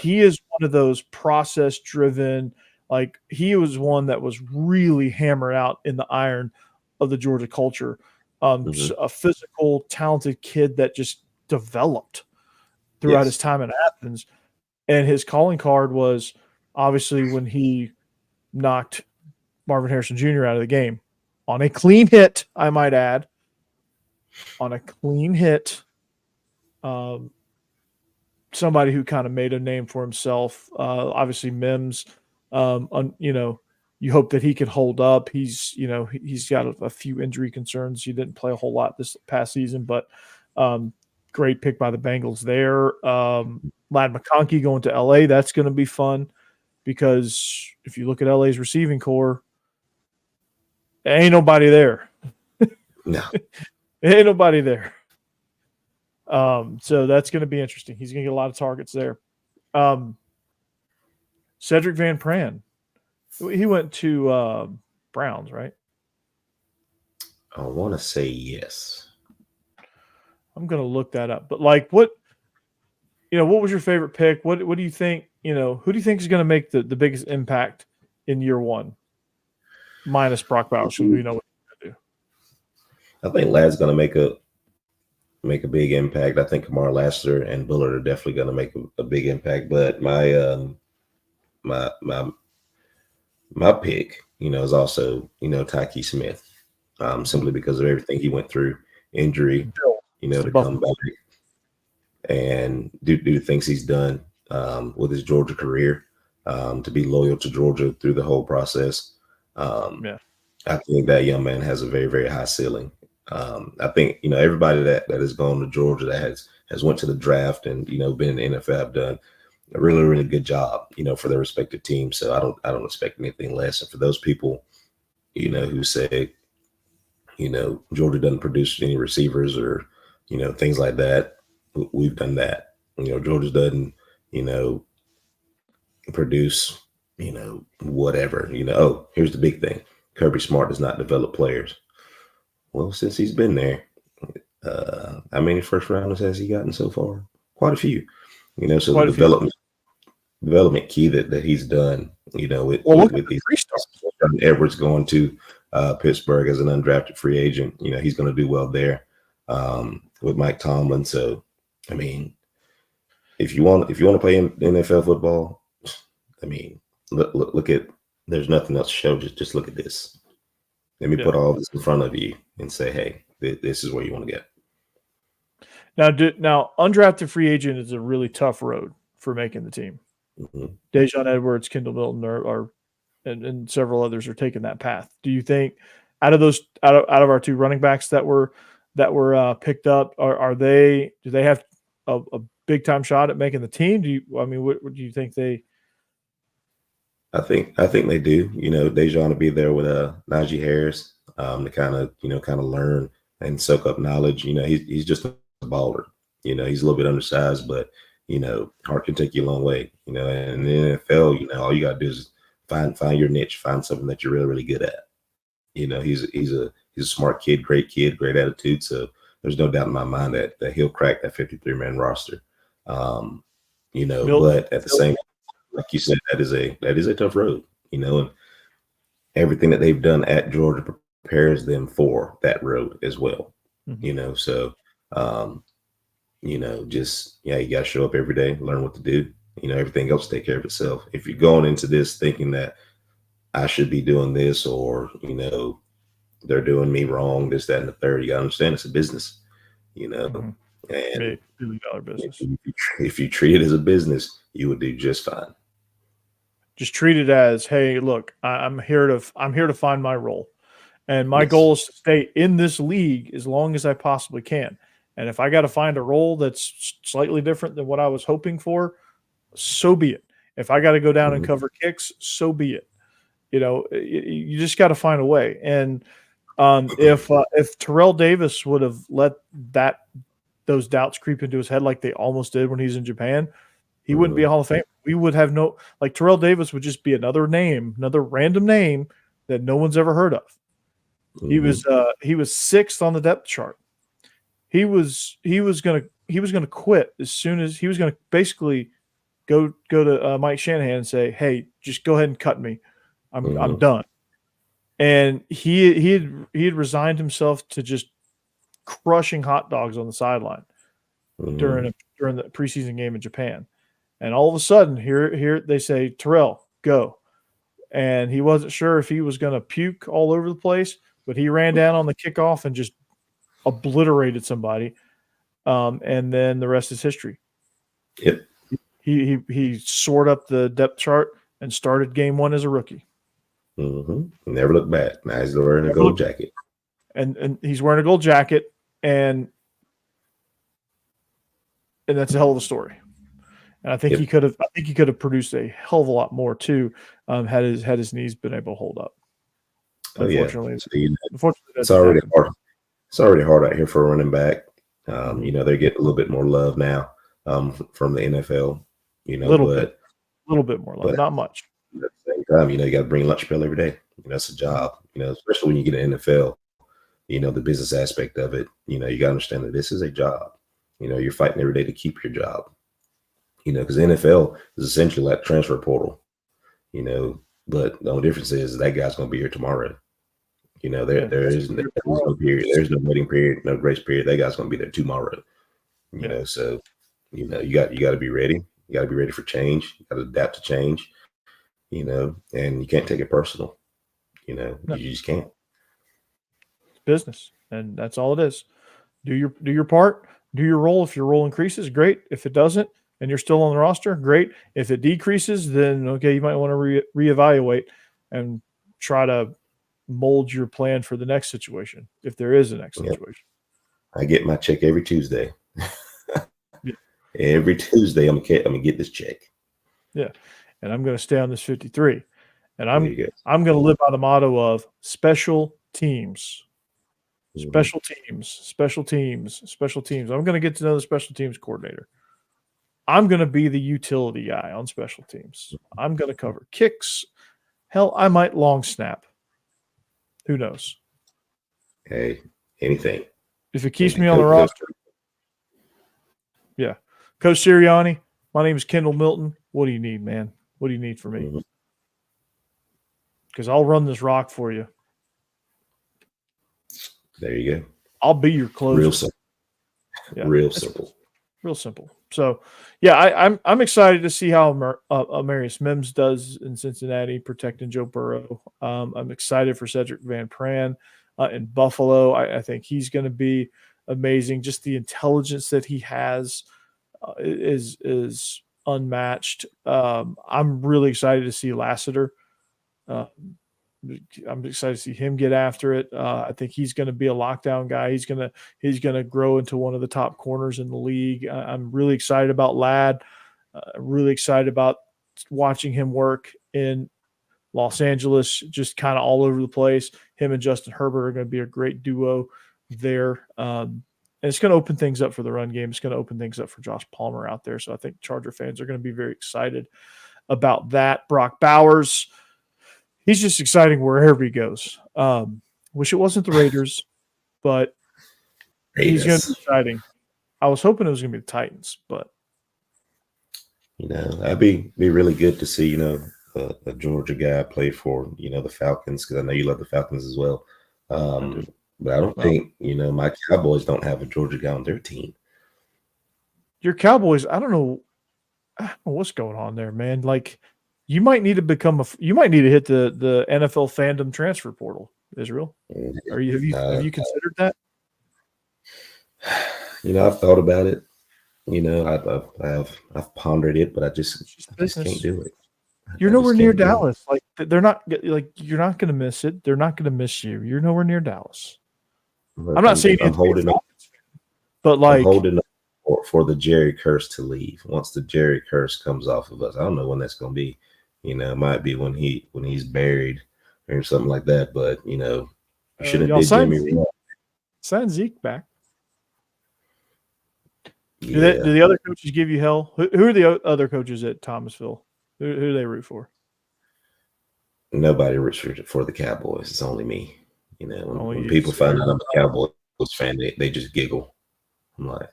He is one of those process-driven. Like, he was one that was really hammered out in the iron of the Georgia culture. A physical, talented kid that just developed throughout his time in Athens. And his calling card was obviously when he knocked Marvin Harrison Jr. out of the game on a clean hit, I might add. On a clean hit. Somebody who kind of made a name for himself. Obviously, Mims. You hope that he could hold up. He's got a few injury concerns. He didn't play a whole lot this past season, but great pick by the Bengals there. Lad McConkey going to LA. That's going to be fun because if you look at LA's receiving core, ain't nobody there. No, ain't nobody there. So that's going to be interesting. He's going to get a lot of targets there. Sedrick Van Pran. He went to Browns, right? I want to say yes. I'm going to look that up. But what was your favorite pick? What do you think, who do you think is going to make the biggest impact in year one? Minus Brock Bowers, so we know what he's going to do. I think Lad's going to make a big impact. I think Kamari Lassister and Bullard are definitely going to make a big impact. But my pick, is also, Tyke Smith, simply because of everything he went through, injury, to come back and do the things he's done with his Georgia career, to be loyal to Georgia through the whole process. I think that young man has a very, very high ceiling. I think, everybody that has gone to Georgia that has went to the draft and, been in the NFL have done a really, really good job, for their respective teams. So I don't expect anything less. And for those people, who say, Georgia doesn't produce any receivers or, things like that, we've done that. Georgia doesn't, produce, whatever, oh, here's the big thing. Kirby Smart does not develop players. Well, since he's been there, how many first rounders has he gotten so far? Quite a few. So the development key that he's done, with these Edwards going to Pittsburgh as an undrafted free agent, he's going to do well there with Mike Tomlin. So, I mean, if you want to play in NFL football, I mean, look at, there's nothing else to show. Just look at this. Let me put all this in front of you and say, hey, this is where you want to get. Now, undrafted free agent is a really tough road for making the team. Dejon Edwards, Kendall Milton, and several others are taking that path. Do you think out of our two running backs that were picked up, do they have a big time shot at making the team? What do you think they? I think they do. Dejon will be there with Najee Harris to kind of learn and soak up knowledge. He's just a baller. He's a little bit undersized, but heart can take you a long way. And in the NFL, all you got to do is find your niche, find something that you're really, really good at. He's a smart kid, great attitude. So there's no doubt in my mind that he'll crack that 53-man roster. But at the same time, like you said, that is a tough road, and everything that they've done at Georgia prepares them for that road as well. So you got to show up every day, learn what to do. Everything else take care of itself. If you're going into this thinking that I should be doing this, or they're doing me wrong, this, that, and the third, you got to understand it's a business. And $1 billion business. If you treat it as a business, you would do just fine. Just treat it as, hey, look, I'm here to find my role, and my goal is to stay in this league as long as I possibly can. And if I got to find a role that's slightly different than what I was hoping for, so be it. If I got to go down and cover kicks, so be it. You just got to find a way. And if Terrell Davis would have let those doubts creep into his head like they almost did when he's in Japan, he wouldn't be a Hall of Famer. We would have Terrell Davis would just be another random name that no one's ever heard of. He was 6th on the depth chart. He was gonna quit as soon as he was gonna basically go to Mike Shanahan and say, hey, just go ahead and cut me. I'm done. And he had resigned himself to just crushing hot dogs on the sideline during the preseason game in Japan. And all of a sudden, here they say, Terrell, go. And he wasn't sure if he was going to puke all over the place, but he ran down on the kickoff and just obliterated somebody. And then the rest is history. Yep. He soared up the depth chart and started game 1 as a rookie. Never looked back. Now he's wearing a gold jacket. And he's wearing a gold jacket, and that's a hell of a story. And I think he could have produced a hell of a lot more too, had his knees been able to hold up. Unfortunately, it's already hard. It's already hard out here for a running back. They're getting a little bit more love now from the NFL. A little bit more love, not much. At the same time, you got to bring lunch bill every day. That's a job. Especially when you get an NFL. The business aspect of it. You got to understand that this is a job. You're fighting every day to keep your job. Because the NFL is essentially like transfer portal. But the only difference is that guy's going to be here tomorrow. There's no period. There's no waiting period, no grace period. That guy's going to be there tomorrow. So you got to be ready. You got to be ready for change. You got to adapt to change. And you can't take it personal. No. You just can't. It's business, and that's all it is. Do your part. Do your role. If your role increases, great. If it doesn't, and you're still on the roster, great. If it decreases, then okay, you might want to reevaluate and try to mold your plan for the next situation, if there is a next situation. I get my check every Tuesday. Every Tuesday, I'm gonna get this check. Yeah, and I'm going to stay on this 53, and I'm going to live by the motto of special teams. Special teams. I'm going to get to know the special teams coordinator. I'm going to be the utility guy on special teams. I'm going to cover kicks. Hell, I might long snap. Who knows? Hey, anything. If it keeps me on the roster. Yeah. Coach Sirianni, my name is Kendall Milton. What do you need, man? What do you need for me? Because I'll run this rock for you. There you go. I'll be your closer. Real simple. Yeah, real simple. Real simple. So, yeah, I'm excited to see how Amarius Mims does in Cincinnati protecting Joe Burrow. I'm excited for Sedrick Van Pran in Buffalo. I think he's going to be amazing. Just the intelligence that he has is unmatched. I'm really excited to see Lassiter. I'm excited to see him get after it. I think he's going to be a lockdown guy. He's going to grow into one of the top corners in the league. I'm really excited about Ladd. Really excited about watching him work in Los Angeles, just kind of all over the place. Him and Justin Herbert are going to be a great duo there. it's going to open things up for the run game. It's going to open things up for Josh Palmer out there. So I think Charger fans are going to be very excited about that. Brock Bowers, he's just exciting wherever he goes. Wish it wasn't the Raiders, but he's going to be exciting. I was hoping it was going to be the Titans, but that'd be really good to see. A Georgia guy play for the Falcons, because I know you love the Falcons as well. But I don't think my Cowboys don't have a Georgia guy on their team. Your Cowboys, I don't know what's going on there, man. Like, you might need to you might need to hit the NFL fandom transfer portal, Israel. Have you considered that? I've thought about it. I've pondered it, but I just can't do it. You're nowhere near Dallas. Like, they're not like, you're not going to miss it. They're not going to miss you. You're nowhere near Dallas. I'm not saying I'm holding up, but like I'm holding up for the Jerry curse to leave. Once the Jerry curse comes off of us, I don't know when that's going to be. It might be when he's buried or something like that. But you shouldn't have did Jimmy. Sign Zeke back. Yeah. Do the other coaches give you hell? Who are the other coaches at Thomasville? Who do they root for? Nobody roots for the Cowboys. It's only me. When people find out I'm a Cowboys fan, they just giggle. I'm like,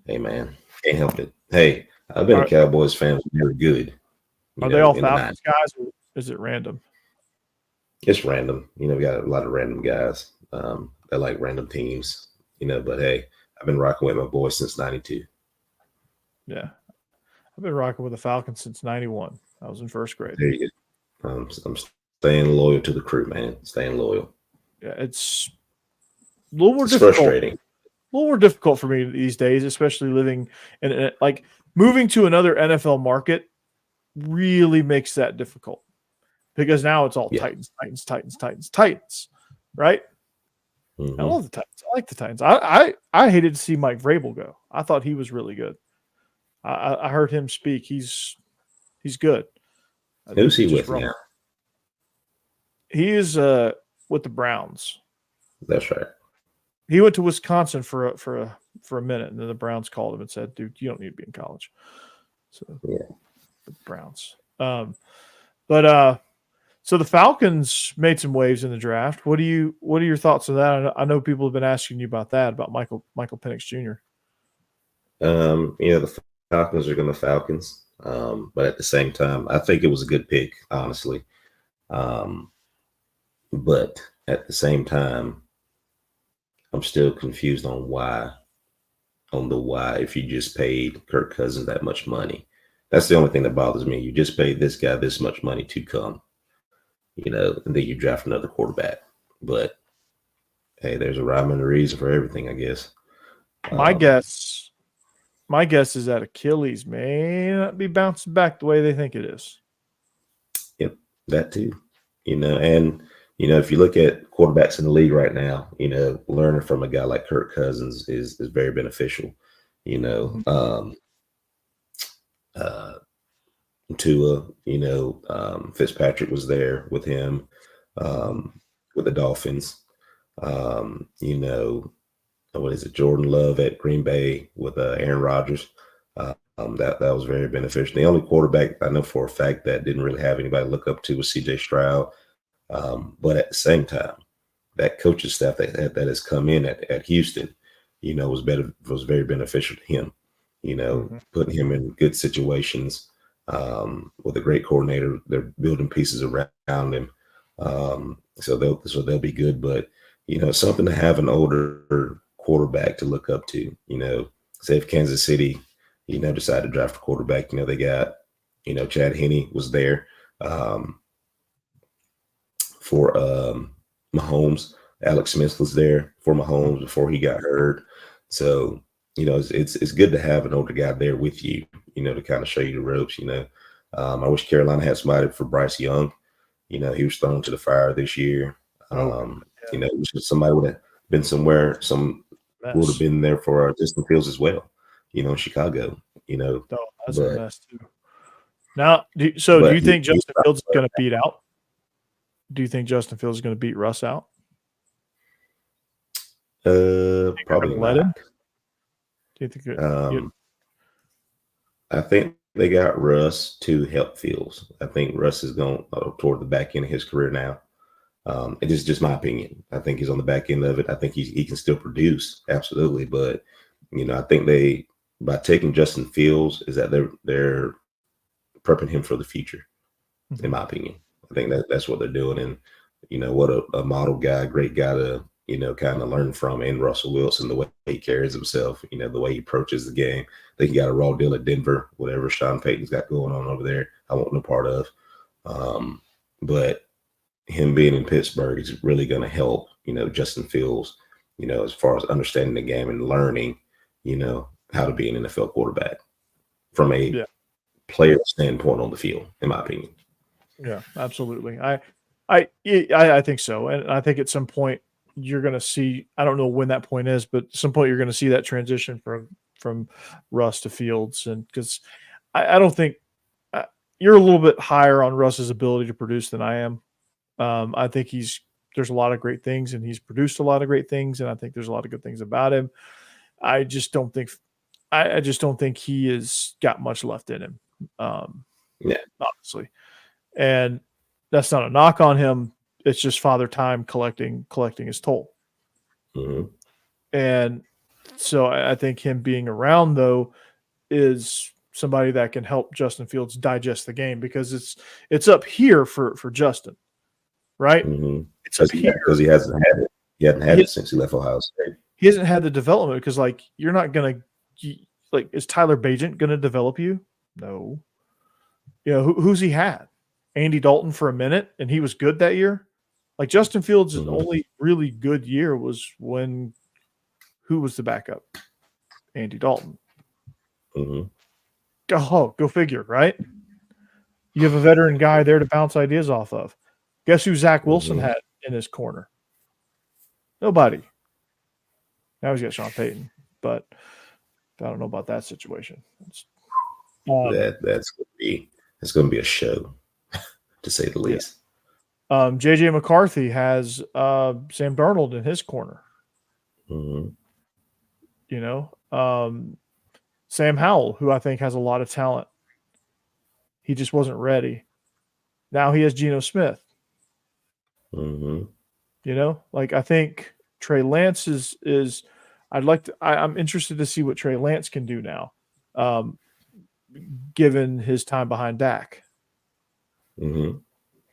hey, man, can't help it. Hey, I've been a Cowboys fan. They're good. Are they all Falcons guys, or is it random? It's random. We got a lot of random guys that like random teams, but hey, I've been rocking with my boys since 92. Yeah. I've been rocking with the Falcons since 91. I was in first grade. There you go. I'm staying loyal to the crew, man. Staying loyal. Yeah, it's a little more difficult. Frustrating. A little more difficult for me these days, especially living in like moving to another NFL market really makes that difficult, because now it's all Titans, right? Mm-hmm. I love the Titans. I like the Titans. I hated to see Mike Vrabel go. I thought he was really good. I heard him speak. He's good. Who's he with now? He is with the Browns. That's right. He went to Wisconsin for a minute, and then the Browns called him and said, "Dude, you don't need to be in college." So the Browns. So the Falcons made some waves in the draft. What are your thoughts on that? I know people have been asking you about that, about Michael Penix Jr. The Falcons are going to Falcons, but at the same time, I think it was a good pick, honestly. But at the same time, I'm still confused on why. If you just paid Kirk Cousins that much money, that's the only thing that bothers me. You just paid this guy this much money to come, and then you draft another quarterback. But hey, there's a rhyme and a reason for everything, I guess. My guess is that Achilles may not be bouncing back the way they think it is. Yep, that too. And if you look at quarterbacks in the league right now, learning from a guy like Kirk Cousins is very beneficial. Tua, Fitzpatrick was there with him, with the Dolphins. What is it? Jordan Love at Green Bay with Aaron Rodgers. That was very beneficial. The only quarterback I know for a fact that didn't really have anybody to look up to was C.J. Stroud. But at the same time, that coaching staff that has come in at Houston, was very beneficial to him. Putting him in good situations with a great coordinator. They're building pieces around him, so they'll be good. But something to have an older quarterback to look up to. Say if Kansas City, decided to draft a quarterback, they got, Chad Henne was there for Mahomes. Alex Smith was there for Mahomes before he got hurt. So, it's good to have an older guy there with you, to kind of show you the ropes. I wish Carolina had somebody for Bryce Young. He was thrown to the fire this year. Somebody would have been somewhere, would have been there for Justin Fields as well, in Chicago, that's a mess too. Now, do you think Justin Fields is going to beat out? Do you think Justin Fields is going to beat Russ out? Probably let him. Do you think I think they got Russ to help Fields. I think Russ is going toward the back end of his career now. It is just my opinion. I think he's on the back end of it. I think he can still produce, absolutely. But I think by taking Justin Fields, is that they're prepping him for the future. In my opinion, I think that's what they're doing. And what a model guy, great guy to kind of learn from. And Russell Wilson, the way he carries himself, the way he approaches the game. I think he got a raw deal at Denver, whatever Sean Payton's got going on over there. I want no part of. But him being in Pittsburgh is really going to help, Justin Fields, as far as understanding the game and learning, how to be an NFL quarterback from a player standpoint on the field, in my opinion. Yeah, absolutely. I think so. And I think at some point you're going to see, I don't know when that point is, but at some point you're going to see that transition from Russ to Fields. And because I don't think you're a little bit higher on Russ's ability to produce than I am. I think there's a lot of great things, and he's produced a lot of great things, and I think there's a lot of good things about him. I just don't think he has got much left in him. Honestly. And that's not a knock on him. It's just Father Time collecting his toll. Mm-hmm. And so I think him being around, though, is somebody that can help Justin Fields digest the game, because it's up here for Justin, right? Mm-hmm. It's up here because he hasn't had it. He hasn't had it since he left Ohio State. He hasn't had the development, because you're not going to is Tyler Bagent going to develop you? No. Who's he had? Andy Dalton for a minute, and he was good that year. Justin Fields' only really good year was when who was the backup? Andy Dalton. Mm-hmm. Go figure, right? You have a veteran guy there to bounce ideas off of. Guess who Zach Wilson had in his corner? Nobody. Now he's got Sean Payton, but I don't know about that situation. That's going to be a show, to say the least. J.J. McCarthy has Sam Darnold in his corner. Mm-hmm. Sam Howell, who I think has a lot of talent. He just wasn't ready. Now he has Geno Smith. Mm-hmm. I think Trey Lance is I'm interested to see what Trey Lance can do now, given his time behind Dak. Mm-hmm.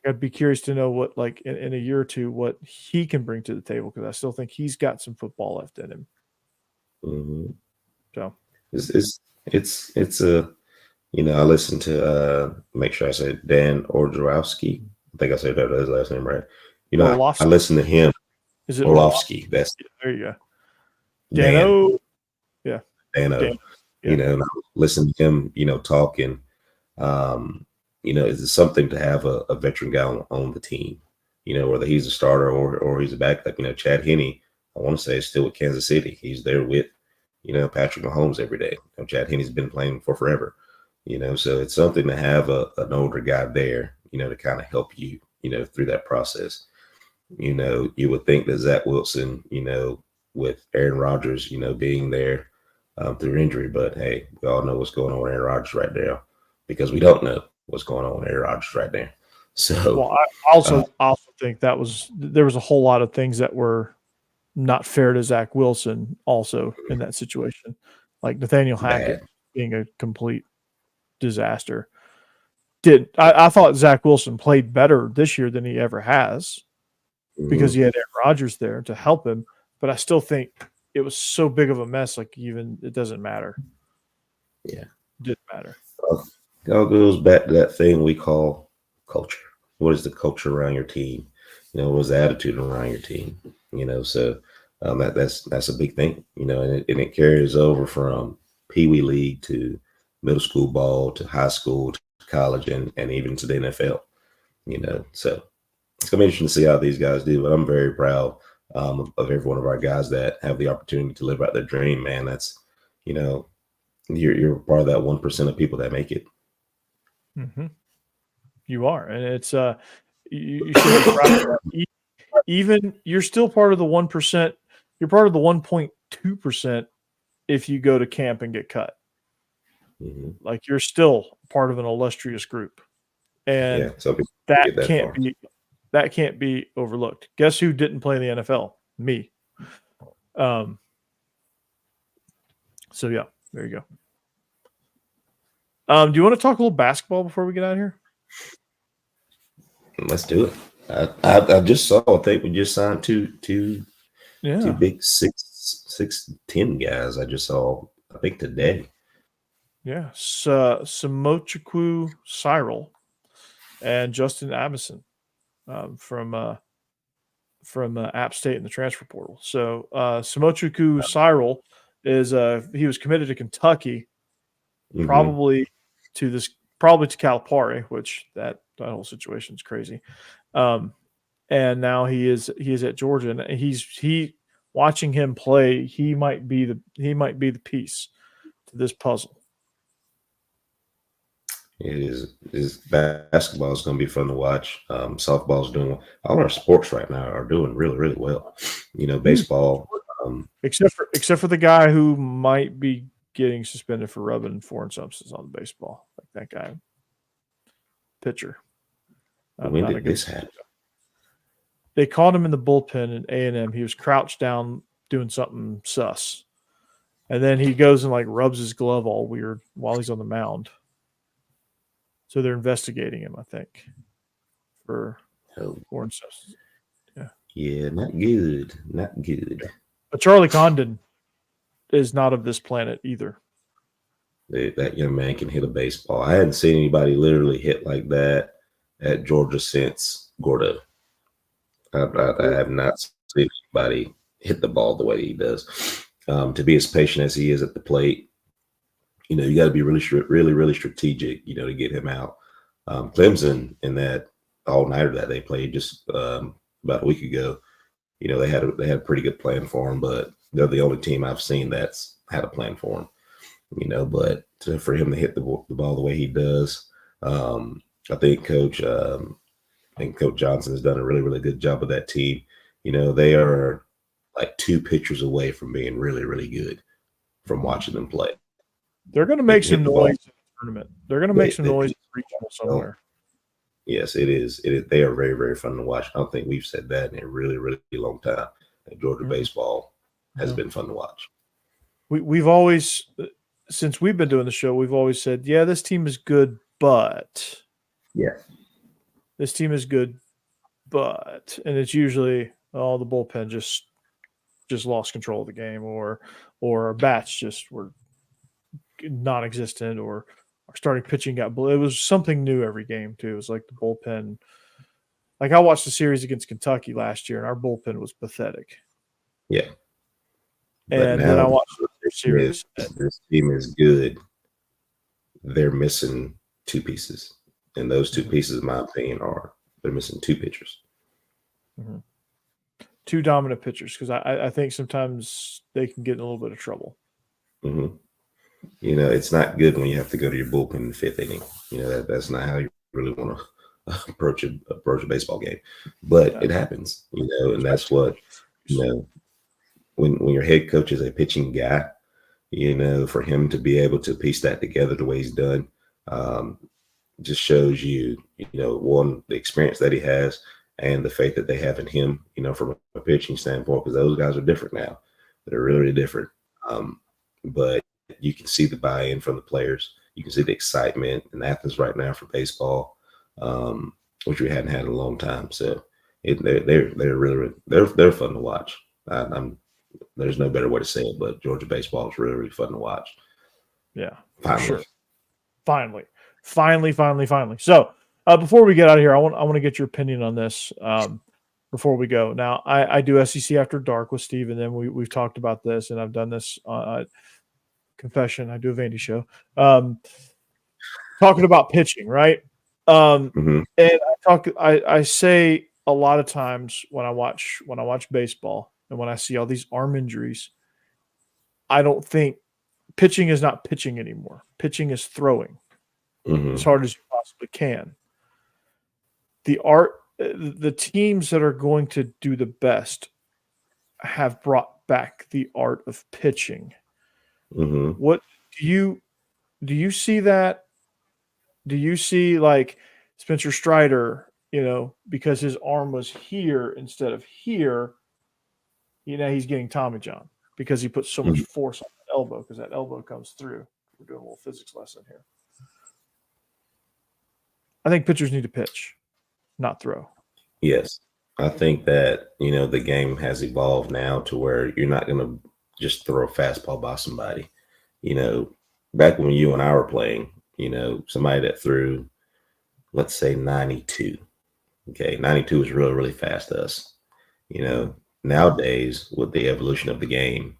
I'd be curious to know what, in a year or two, what he can bring to the table, because I still think he's got some football left in him. Mm-hmm. So it's I listened to make sure I said Dan Orjorowski. I think I said that his last name right. I listened to him. Is it Orlovsky? That's there. You go. Dano. Yeah. Dano. And I listened to him. Talking. Is it something to have a veteran guy on the team? Whether he's a starter or he's a backup. Chad Henne, I want to say, is still with Kansas City. He's there with Patrick Mahomes every day. Chad Henne's been playing for forever. So it's something to have an older guy there, to kind of help you, through that process. You would think that Zach Wilson, with Aaron Rodgers, being there through injury, but hey, we all know what's going on with Aaron Rodgers right now, because we don't know what's going on with Aaron Rodgers right now. So, I also think there was a whole lot of things that were not fair to Zach Wilson also in that situation, like Nathaniel Hackett being a complete disaster. I thought Zach Wilson played better this year than he ever has, because he had Aaron Rodgers there to help him, but I still think it was so big of a mess. It doesn't matter. Yeah, it didn't matter. It all goes back to that thing we call culture. What is the culture around your team? What is the attitude around your team? So that's a big thing. And it carries over from Pee Wee League to middle school ball to high school to college and even to the NFL. So it's gonna be interesting to see how these guys do. But I'm very proud of every one of our guys that have the opportunity to live out their dream. Man, that's you're part of that 1% of people that make it. Mm-hmm. You are, and it's you should be proud of that. Even you're still part of the 1%. You're part of the 1.2% if you go to camp and get cut. Mm-hmm. Like you're still part of an illustrious group, and so that can't be overlooked. Guess who didn't play in the NFL? Me. So yeah, there you go. Do you want to talk a little basketball before we get out of here? Let's do it. I just saw. I think we just signed two big 6'10" guys. I just saw. I think today. Yeah, Samochukwu Cyril and Justin Abison from App State in the transfer portal. So Samochukwu Cyril is he was committed to Kentucky, probably to Calipari, which that whole situation is crazy. And now he is at Georgia, and he watching him play, he might be the piece to this puzzle. It is basketball is going to be fun to watch. Softball is doing all our sports right now are doing really, really well. Baseball, except for the guy who might be getting suspended for rubbing foreign substances on the baseball, like that guy pitcher. When did this happen? They caught him in the bullpen in A&M. He was crouched down doing something sus, and then he goes and like rubs his glove all weird while he's on the mound. So they're investigating him, I think, for foreign substances. Yeah, not good. Not good. But Charlie Condon is not of this planet either. That young man can hit a baseball. I hadn't seen anybody literally hit like that at Georgia since Gordo. I have not seen anybody hit the ball the way he does. To be as patient as he is at the plate, you got to be really, really strategic, to get him out. Clemson in that all-nighter that they played just about a week ago, they had a pretty good plan for him, but they're the only team I've seen that's had a plan for him. But for him to hit the ball the way he does, I think Coach Johnson has done a really, really good job with that team. They are like two pitchers away from being really, really good from watching them play. They're going to make some noise in the tournament. They're going to make some noise regional somewhere. Yes, it is. They are very, very fun to watch. I don't think we've said that in a really, really long time. Georgia baseball has been fun to watch. We've always, since we've been doing the show, we've always said, yeah, this team is good, but this team is good, but, and it's usually the bullpen just lost control of the game, or our bats just were non-existent, or our starting pitching got it was something new every game too. It was like the bullpen. Like I watched the series against Kentucky last year, and our bullpen was pathetic. Yeah. And then I watched the series. This team is good. They're missing two pieces, and those two pieces, in my opinion, they're missing two pitchers. Mm-hmm. Two dominant pitchers, because I think sometimes they can get in a little bit of trouble. Mm-hmm. It's not good when you have to go to your bullpen in the fifth inning. That's not how you really want to approach a baseball game. But it happens, and that's what, when your head coach is a pitching guy, for him to be able to piece that together the way he's done, just shows you, one, the experience that he has and the faith that they have in him, from a pitching standpoint, because those guys are different now. They're really, really different. But you can see the buy-in from the players. You can see the excitement in Athens right now for baseball, which we hadn't had in a long time. So they're really they're fun to watch. There's no better way to say it, but Georgia baseball is really, really fun to watch. Yeah, finally, sure. Finally. So before we get out of here, I want to get your opinion on this. Before we go, now I do SEC After Dark with Steve, and then we've talked about this, and I've done this. Confession, I do a Vandy show. Talking about pitching, right? And I say a lot of times when I watch baseball and when I see all these arm injuries, I don't think pitching is not pitching anymore. Pitching is throwing as hard as you possibly can. The teams that are going to do the best have brought back the art of pitching. Mm-hmm. What do you see that? Do you see like Spencer Strider, because his arm was here instead of here, he's getting Tommy John because he puts so much Mm-hmm. force on that elbow because that elbow comes through. We're doing a little physics lesson here. I think pitchers need to pitch, not throw. Yes. I think that, the game has evolved now to where you're not going to just throw a fastball by somebody. Back when you and I were playing, somebody that threw, let's say 92. Okay. 92 is really, really fast to us. Nowadays with the evolution of the game,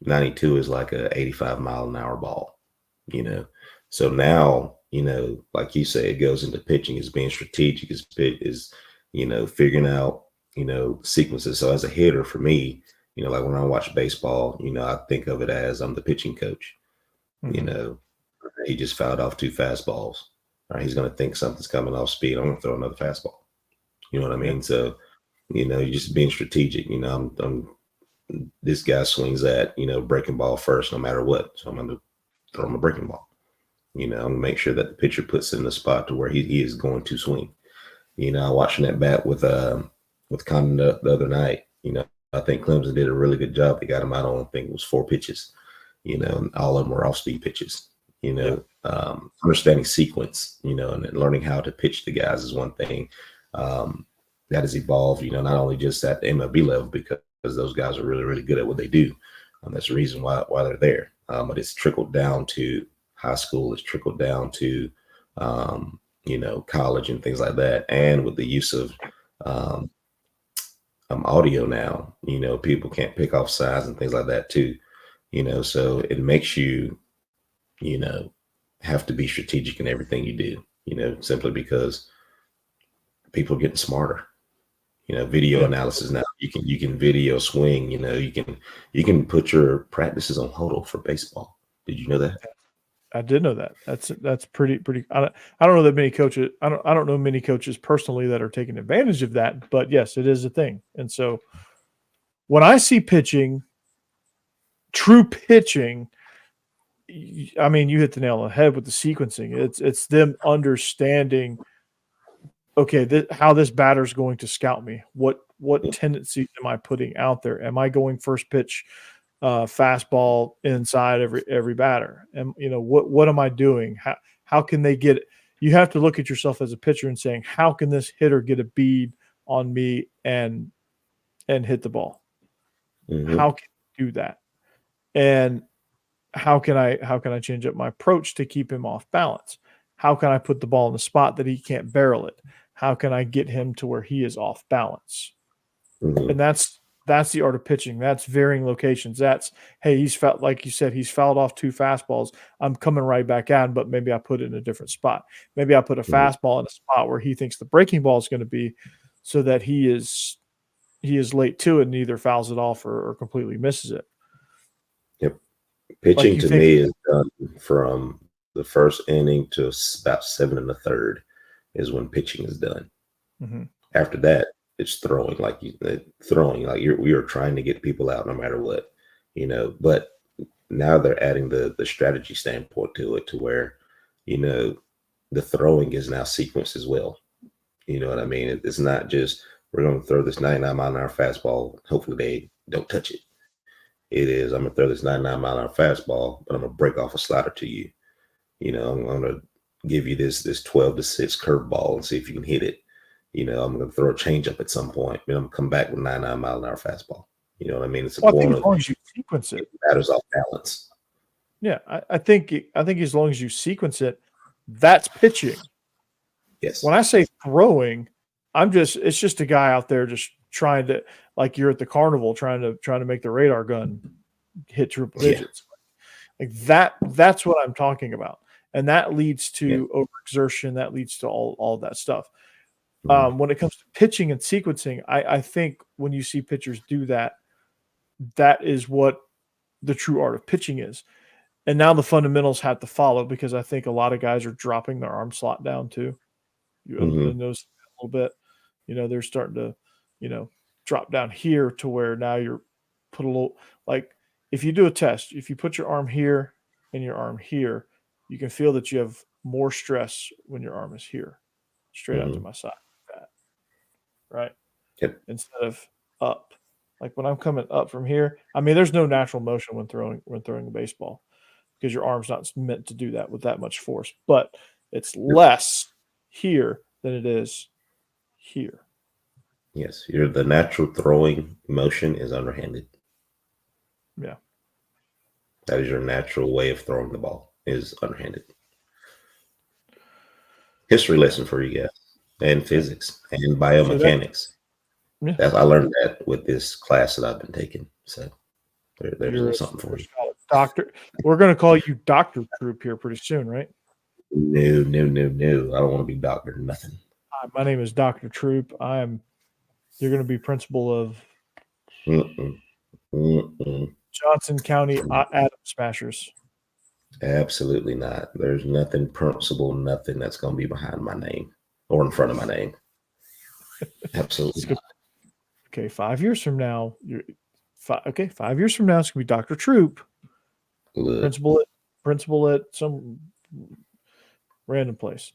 92 is like a 85-mile-an-hour ball, So now, like you say, it goes into pitching, is being strategic, is figuring out, sequences. So as a hitter for me, like when I watch baseball, I think of it as I'm the pitching coach. Mm-hmm. He just fouled off 2 fastballs. All right, he's going to think something's coming off speed. I'm going to throw another fastball. You know what I mean? Yeah. So, you're just being strategic. I'm this guy swings at, breaking ball first, no matter what. So I'm going to throw him a breaking ball. I'm going to make sure that the pitcher puts it in the spot to where he is going to swing. Watching that bat with Condon the other night, I think Clemson did a really good job. They got him out on, I think it was 4 pitches, and all of them were off-speed pitches. Understanding sequence, and learning how to pitch the guys is one thing. That has evolved, not only just at the MLB level, because those guys are really, really good at what they do. That's the reason why they're there. But it's trickled down to high school. It's trickled down to, college and things like that. And with the use of audio now, people can't pick off sides and things like that too. So it makes you, have to be strategic in everything you do, simply because people are getting smarter. Video analysis now. You can video swing. You can put your practices on hold for baseball. Did you know that? I did know that. That's pretty. I don't know that many coaches. I don't know many coaches personally that are taking advantage of that. But yes, it is a thing. And so when I see pitching, true pitching, I mean, you hit the nail on the head with the sequencing. It's them understanding, okay, how this batter is going to scout me. What tendencies am I putting out there? Am I going first pitch fastball inside every batter? And what am I doing? How can they get it? You have to look at yourself as a pitcher and saying, how can this hitter get a bead on me and hit the ball? Mm-hmm. How can you do that? And how can I change up my approach to keep him off balance? How can I put the ball in the spot that he can't barrel it? How can I get him to where he is off balance? Mm-hmm. And that's the art of pitching. That's varying locations. That's, hey, he's fouled, like you said, he's fouled off 2 fastballs. I'm coming right back at him, but maybe I put it in a different spot. Maybe I put a fastball in a spot where he thinks the breaking ball is going to be, so that he is late to it and either fouls it off or completely misses it. Yep. Pitching to me is done from the first inning to about 7 1/3 is when pitching is done. Mm-hmm. After that, it's throwing, like we are trying to get people out no matter what, but now they're adding the strategy standpoint to it, to where, the throwing is now sequenced as well. You know what I mean? It's not just, we're going to throw this 99-mile-an-hour fastball. Hopefully they don't touch it. It is, I'm going to throw this 99-mile-an-hour fastball, but I'm going to break off a slider to you. I'm going to give you this 12-6 curveball and see if you can hit it. I'm going to throw a changeup at some point. I'm going to come back with 99-mile-an-hour fastball. You know what I mean? It's a point as long as you sequence it. Matters off balance. Yeah, I think as long as you sequence it, that's pitching. Yes. When I say throwing, it's just a guy out there just trying to, like you're at the carnival trying to make the radar gun hit triple digits. Like that's what I'm talking about. And that leads to overexertion. That leads to all that stuff. When it comes to pitching and sequencing, I think when you see pitchers do that, that is what the true art of pitching is. And now the fundamentals have to follow, because I think a lot of guys are dropping their arm slot down too. You notice a little bit. They're starting to, drop down here to where now you're put a little, like if you do a test, if you put your arm here and your arm here, you can feel that you have more stress when your arm is here, straight out to my side, like that, right? Yep. Instead of up. Like when I'm coming up from here, I mean, there's no natural motion when throwing a baseball because your arm's not meant to do that with that much force. But it's less here than it is here. Yes, the natural throwing motion is underhanded. Yeah. That is your natural way of throwing the ball, is underhanded. History lesson for you guys, and physics and biomechanics. Yeah. I learned that with this class that I've been taking. So there's a little something for you. Doctor, we're going to call you Dr. Troop here pretty soon, right? No. I don't want to be doctor nothing. Hi, my name is Dr. Troop. You're going to be principal of Johnson County Atom Smashers. Absolutely not. There's nothing principal, nothing that's going to be behind my name or in front of my name. Absolutely not. Okay, 5 years from now, 5 years from now, it's going to be Dr. Troop, principal at some random place.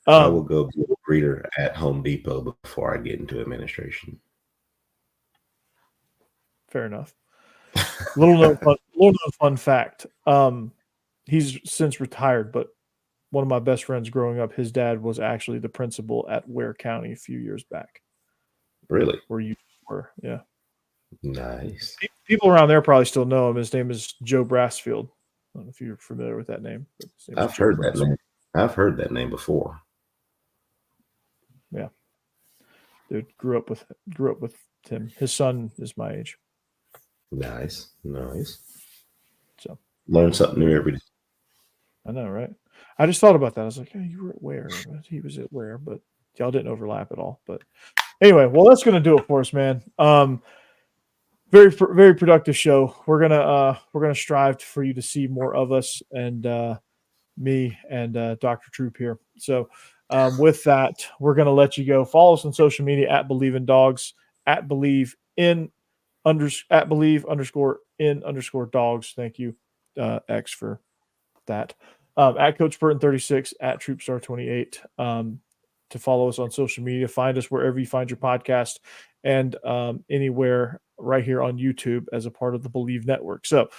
I will go be a breeder at Home Depot before I get into administration. Fair enough. Little known fun fact. He's since retired, but one of my best friends growing up, his dad was actually the principal at Ware County a few years back. Really? Where you were, yeah. Nice. People around there probably still know him. His name is Joe Brassfield. I don't know if you're familiar with that name. I've heard that name. I've heard that name before. Yeah. Dude, grew up with him. His son is my age. Nice. So learn something new every day. I know, right? I just thought about that. I was like, hey, you were at Ware. He was at Ware, but y'all didn't overlap at all. But anyway, well, that's gonna do it for us, man. Very, very productive show. We're gonna strive for you to see more of us and me and Dr. Troop here. So with that, we're gonna let you go. Follow us on social media at Believe in Dogs, at Believe in _in_ dogs. Thank you, X, for that. At Coach Burton 36, at Troopstar 28. To follow us on social media, find us wherever you find your podcast, and anywhere right here on YouTube as a part of the Believe Network. So,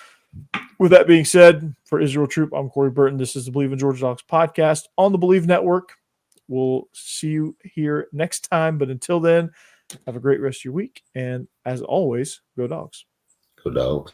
with that being said, for Israel Troop, I'm Corey Burton. This is the Believe in Georgia Dogs podcast on the Believe Network. We'll see you here next time. But until then, have a great rest of your week. And as always, go Dogs. Go Dogs.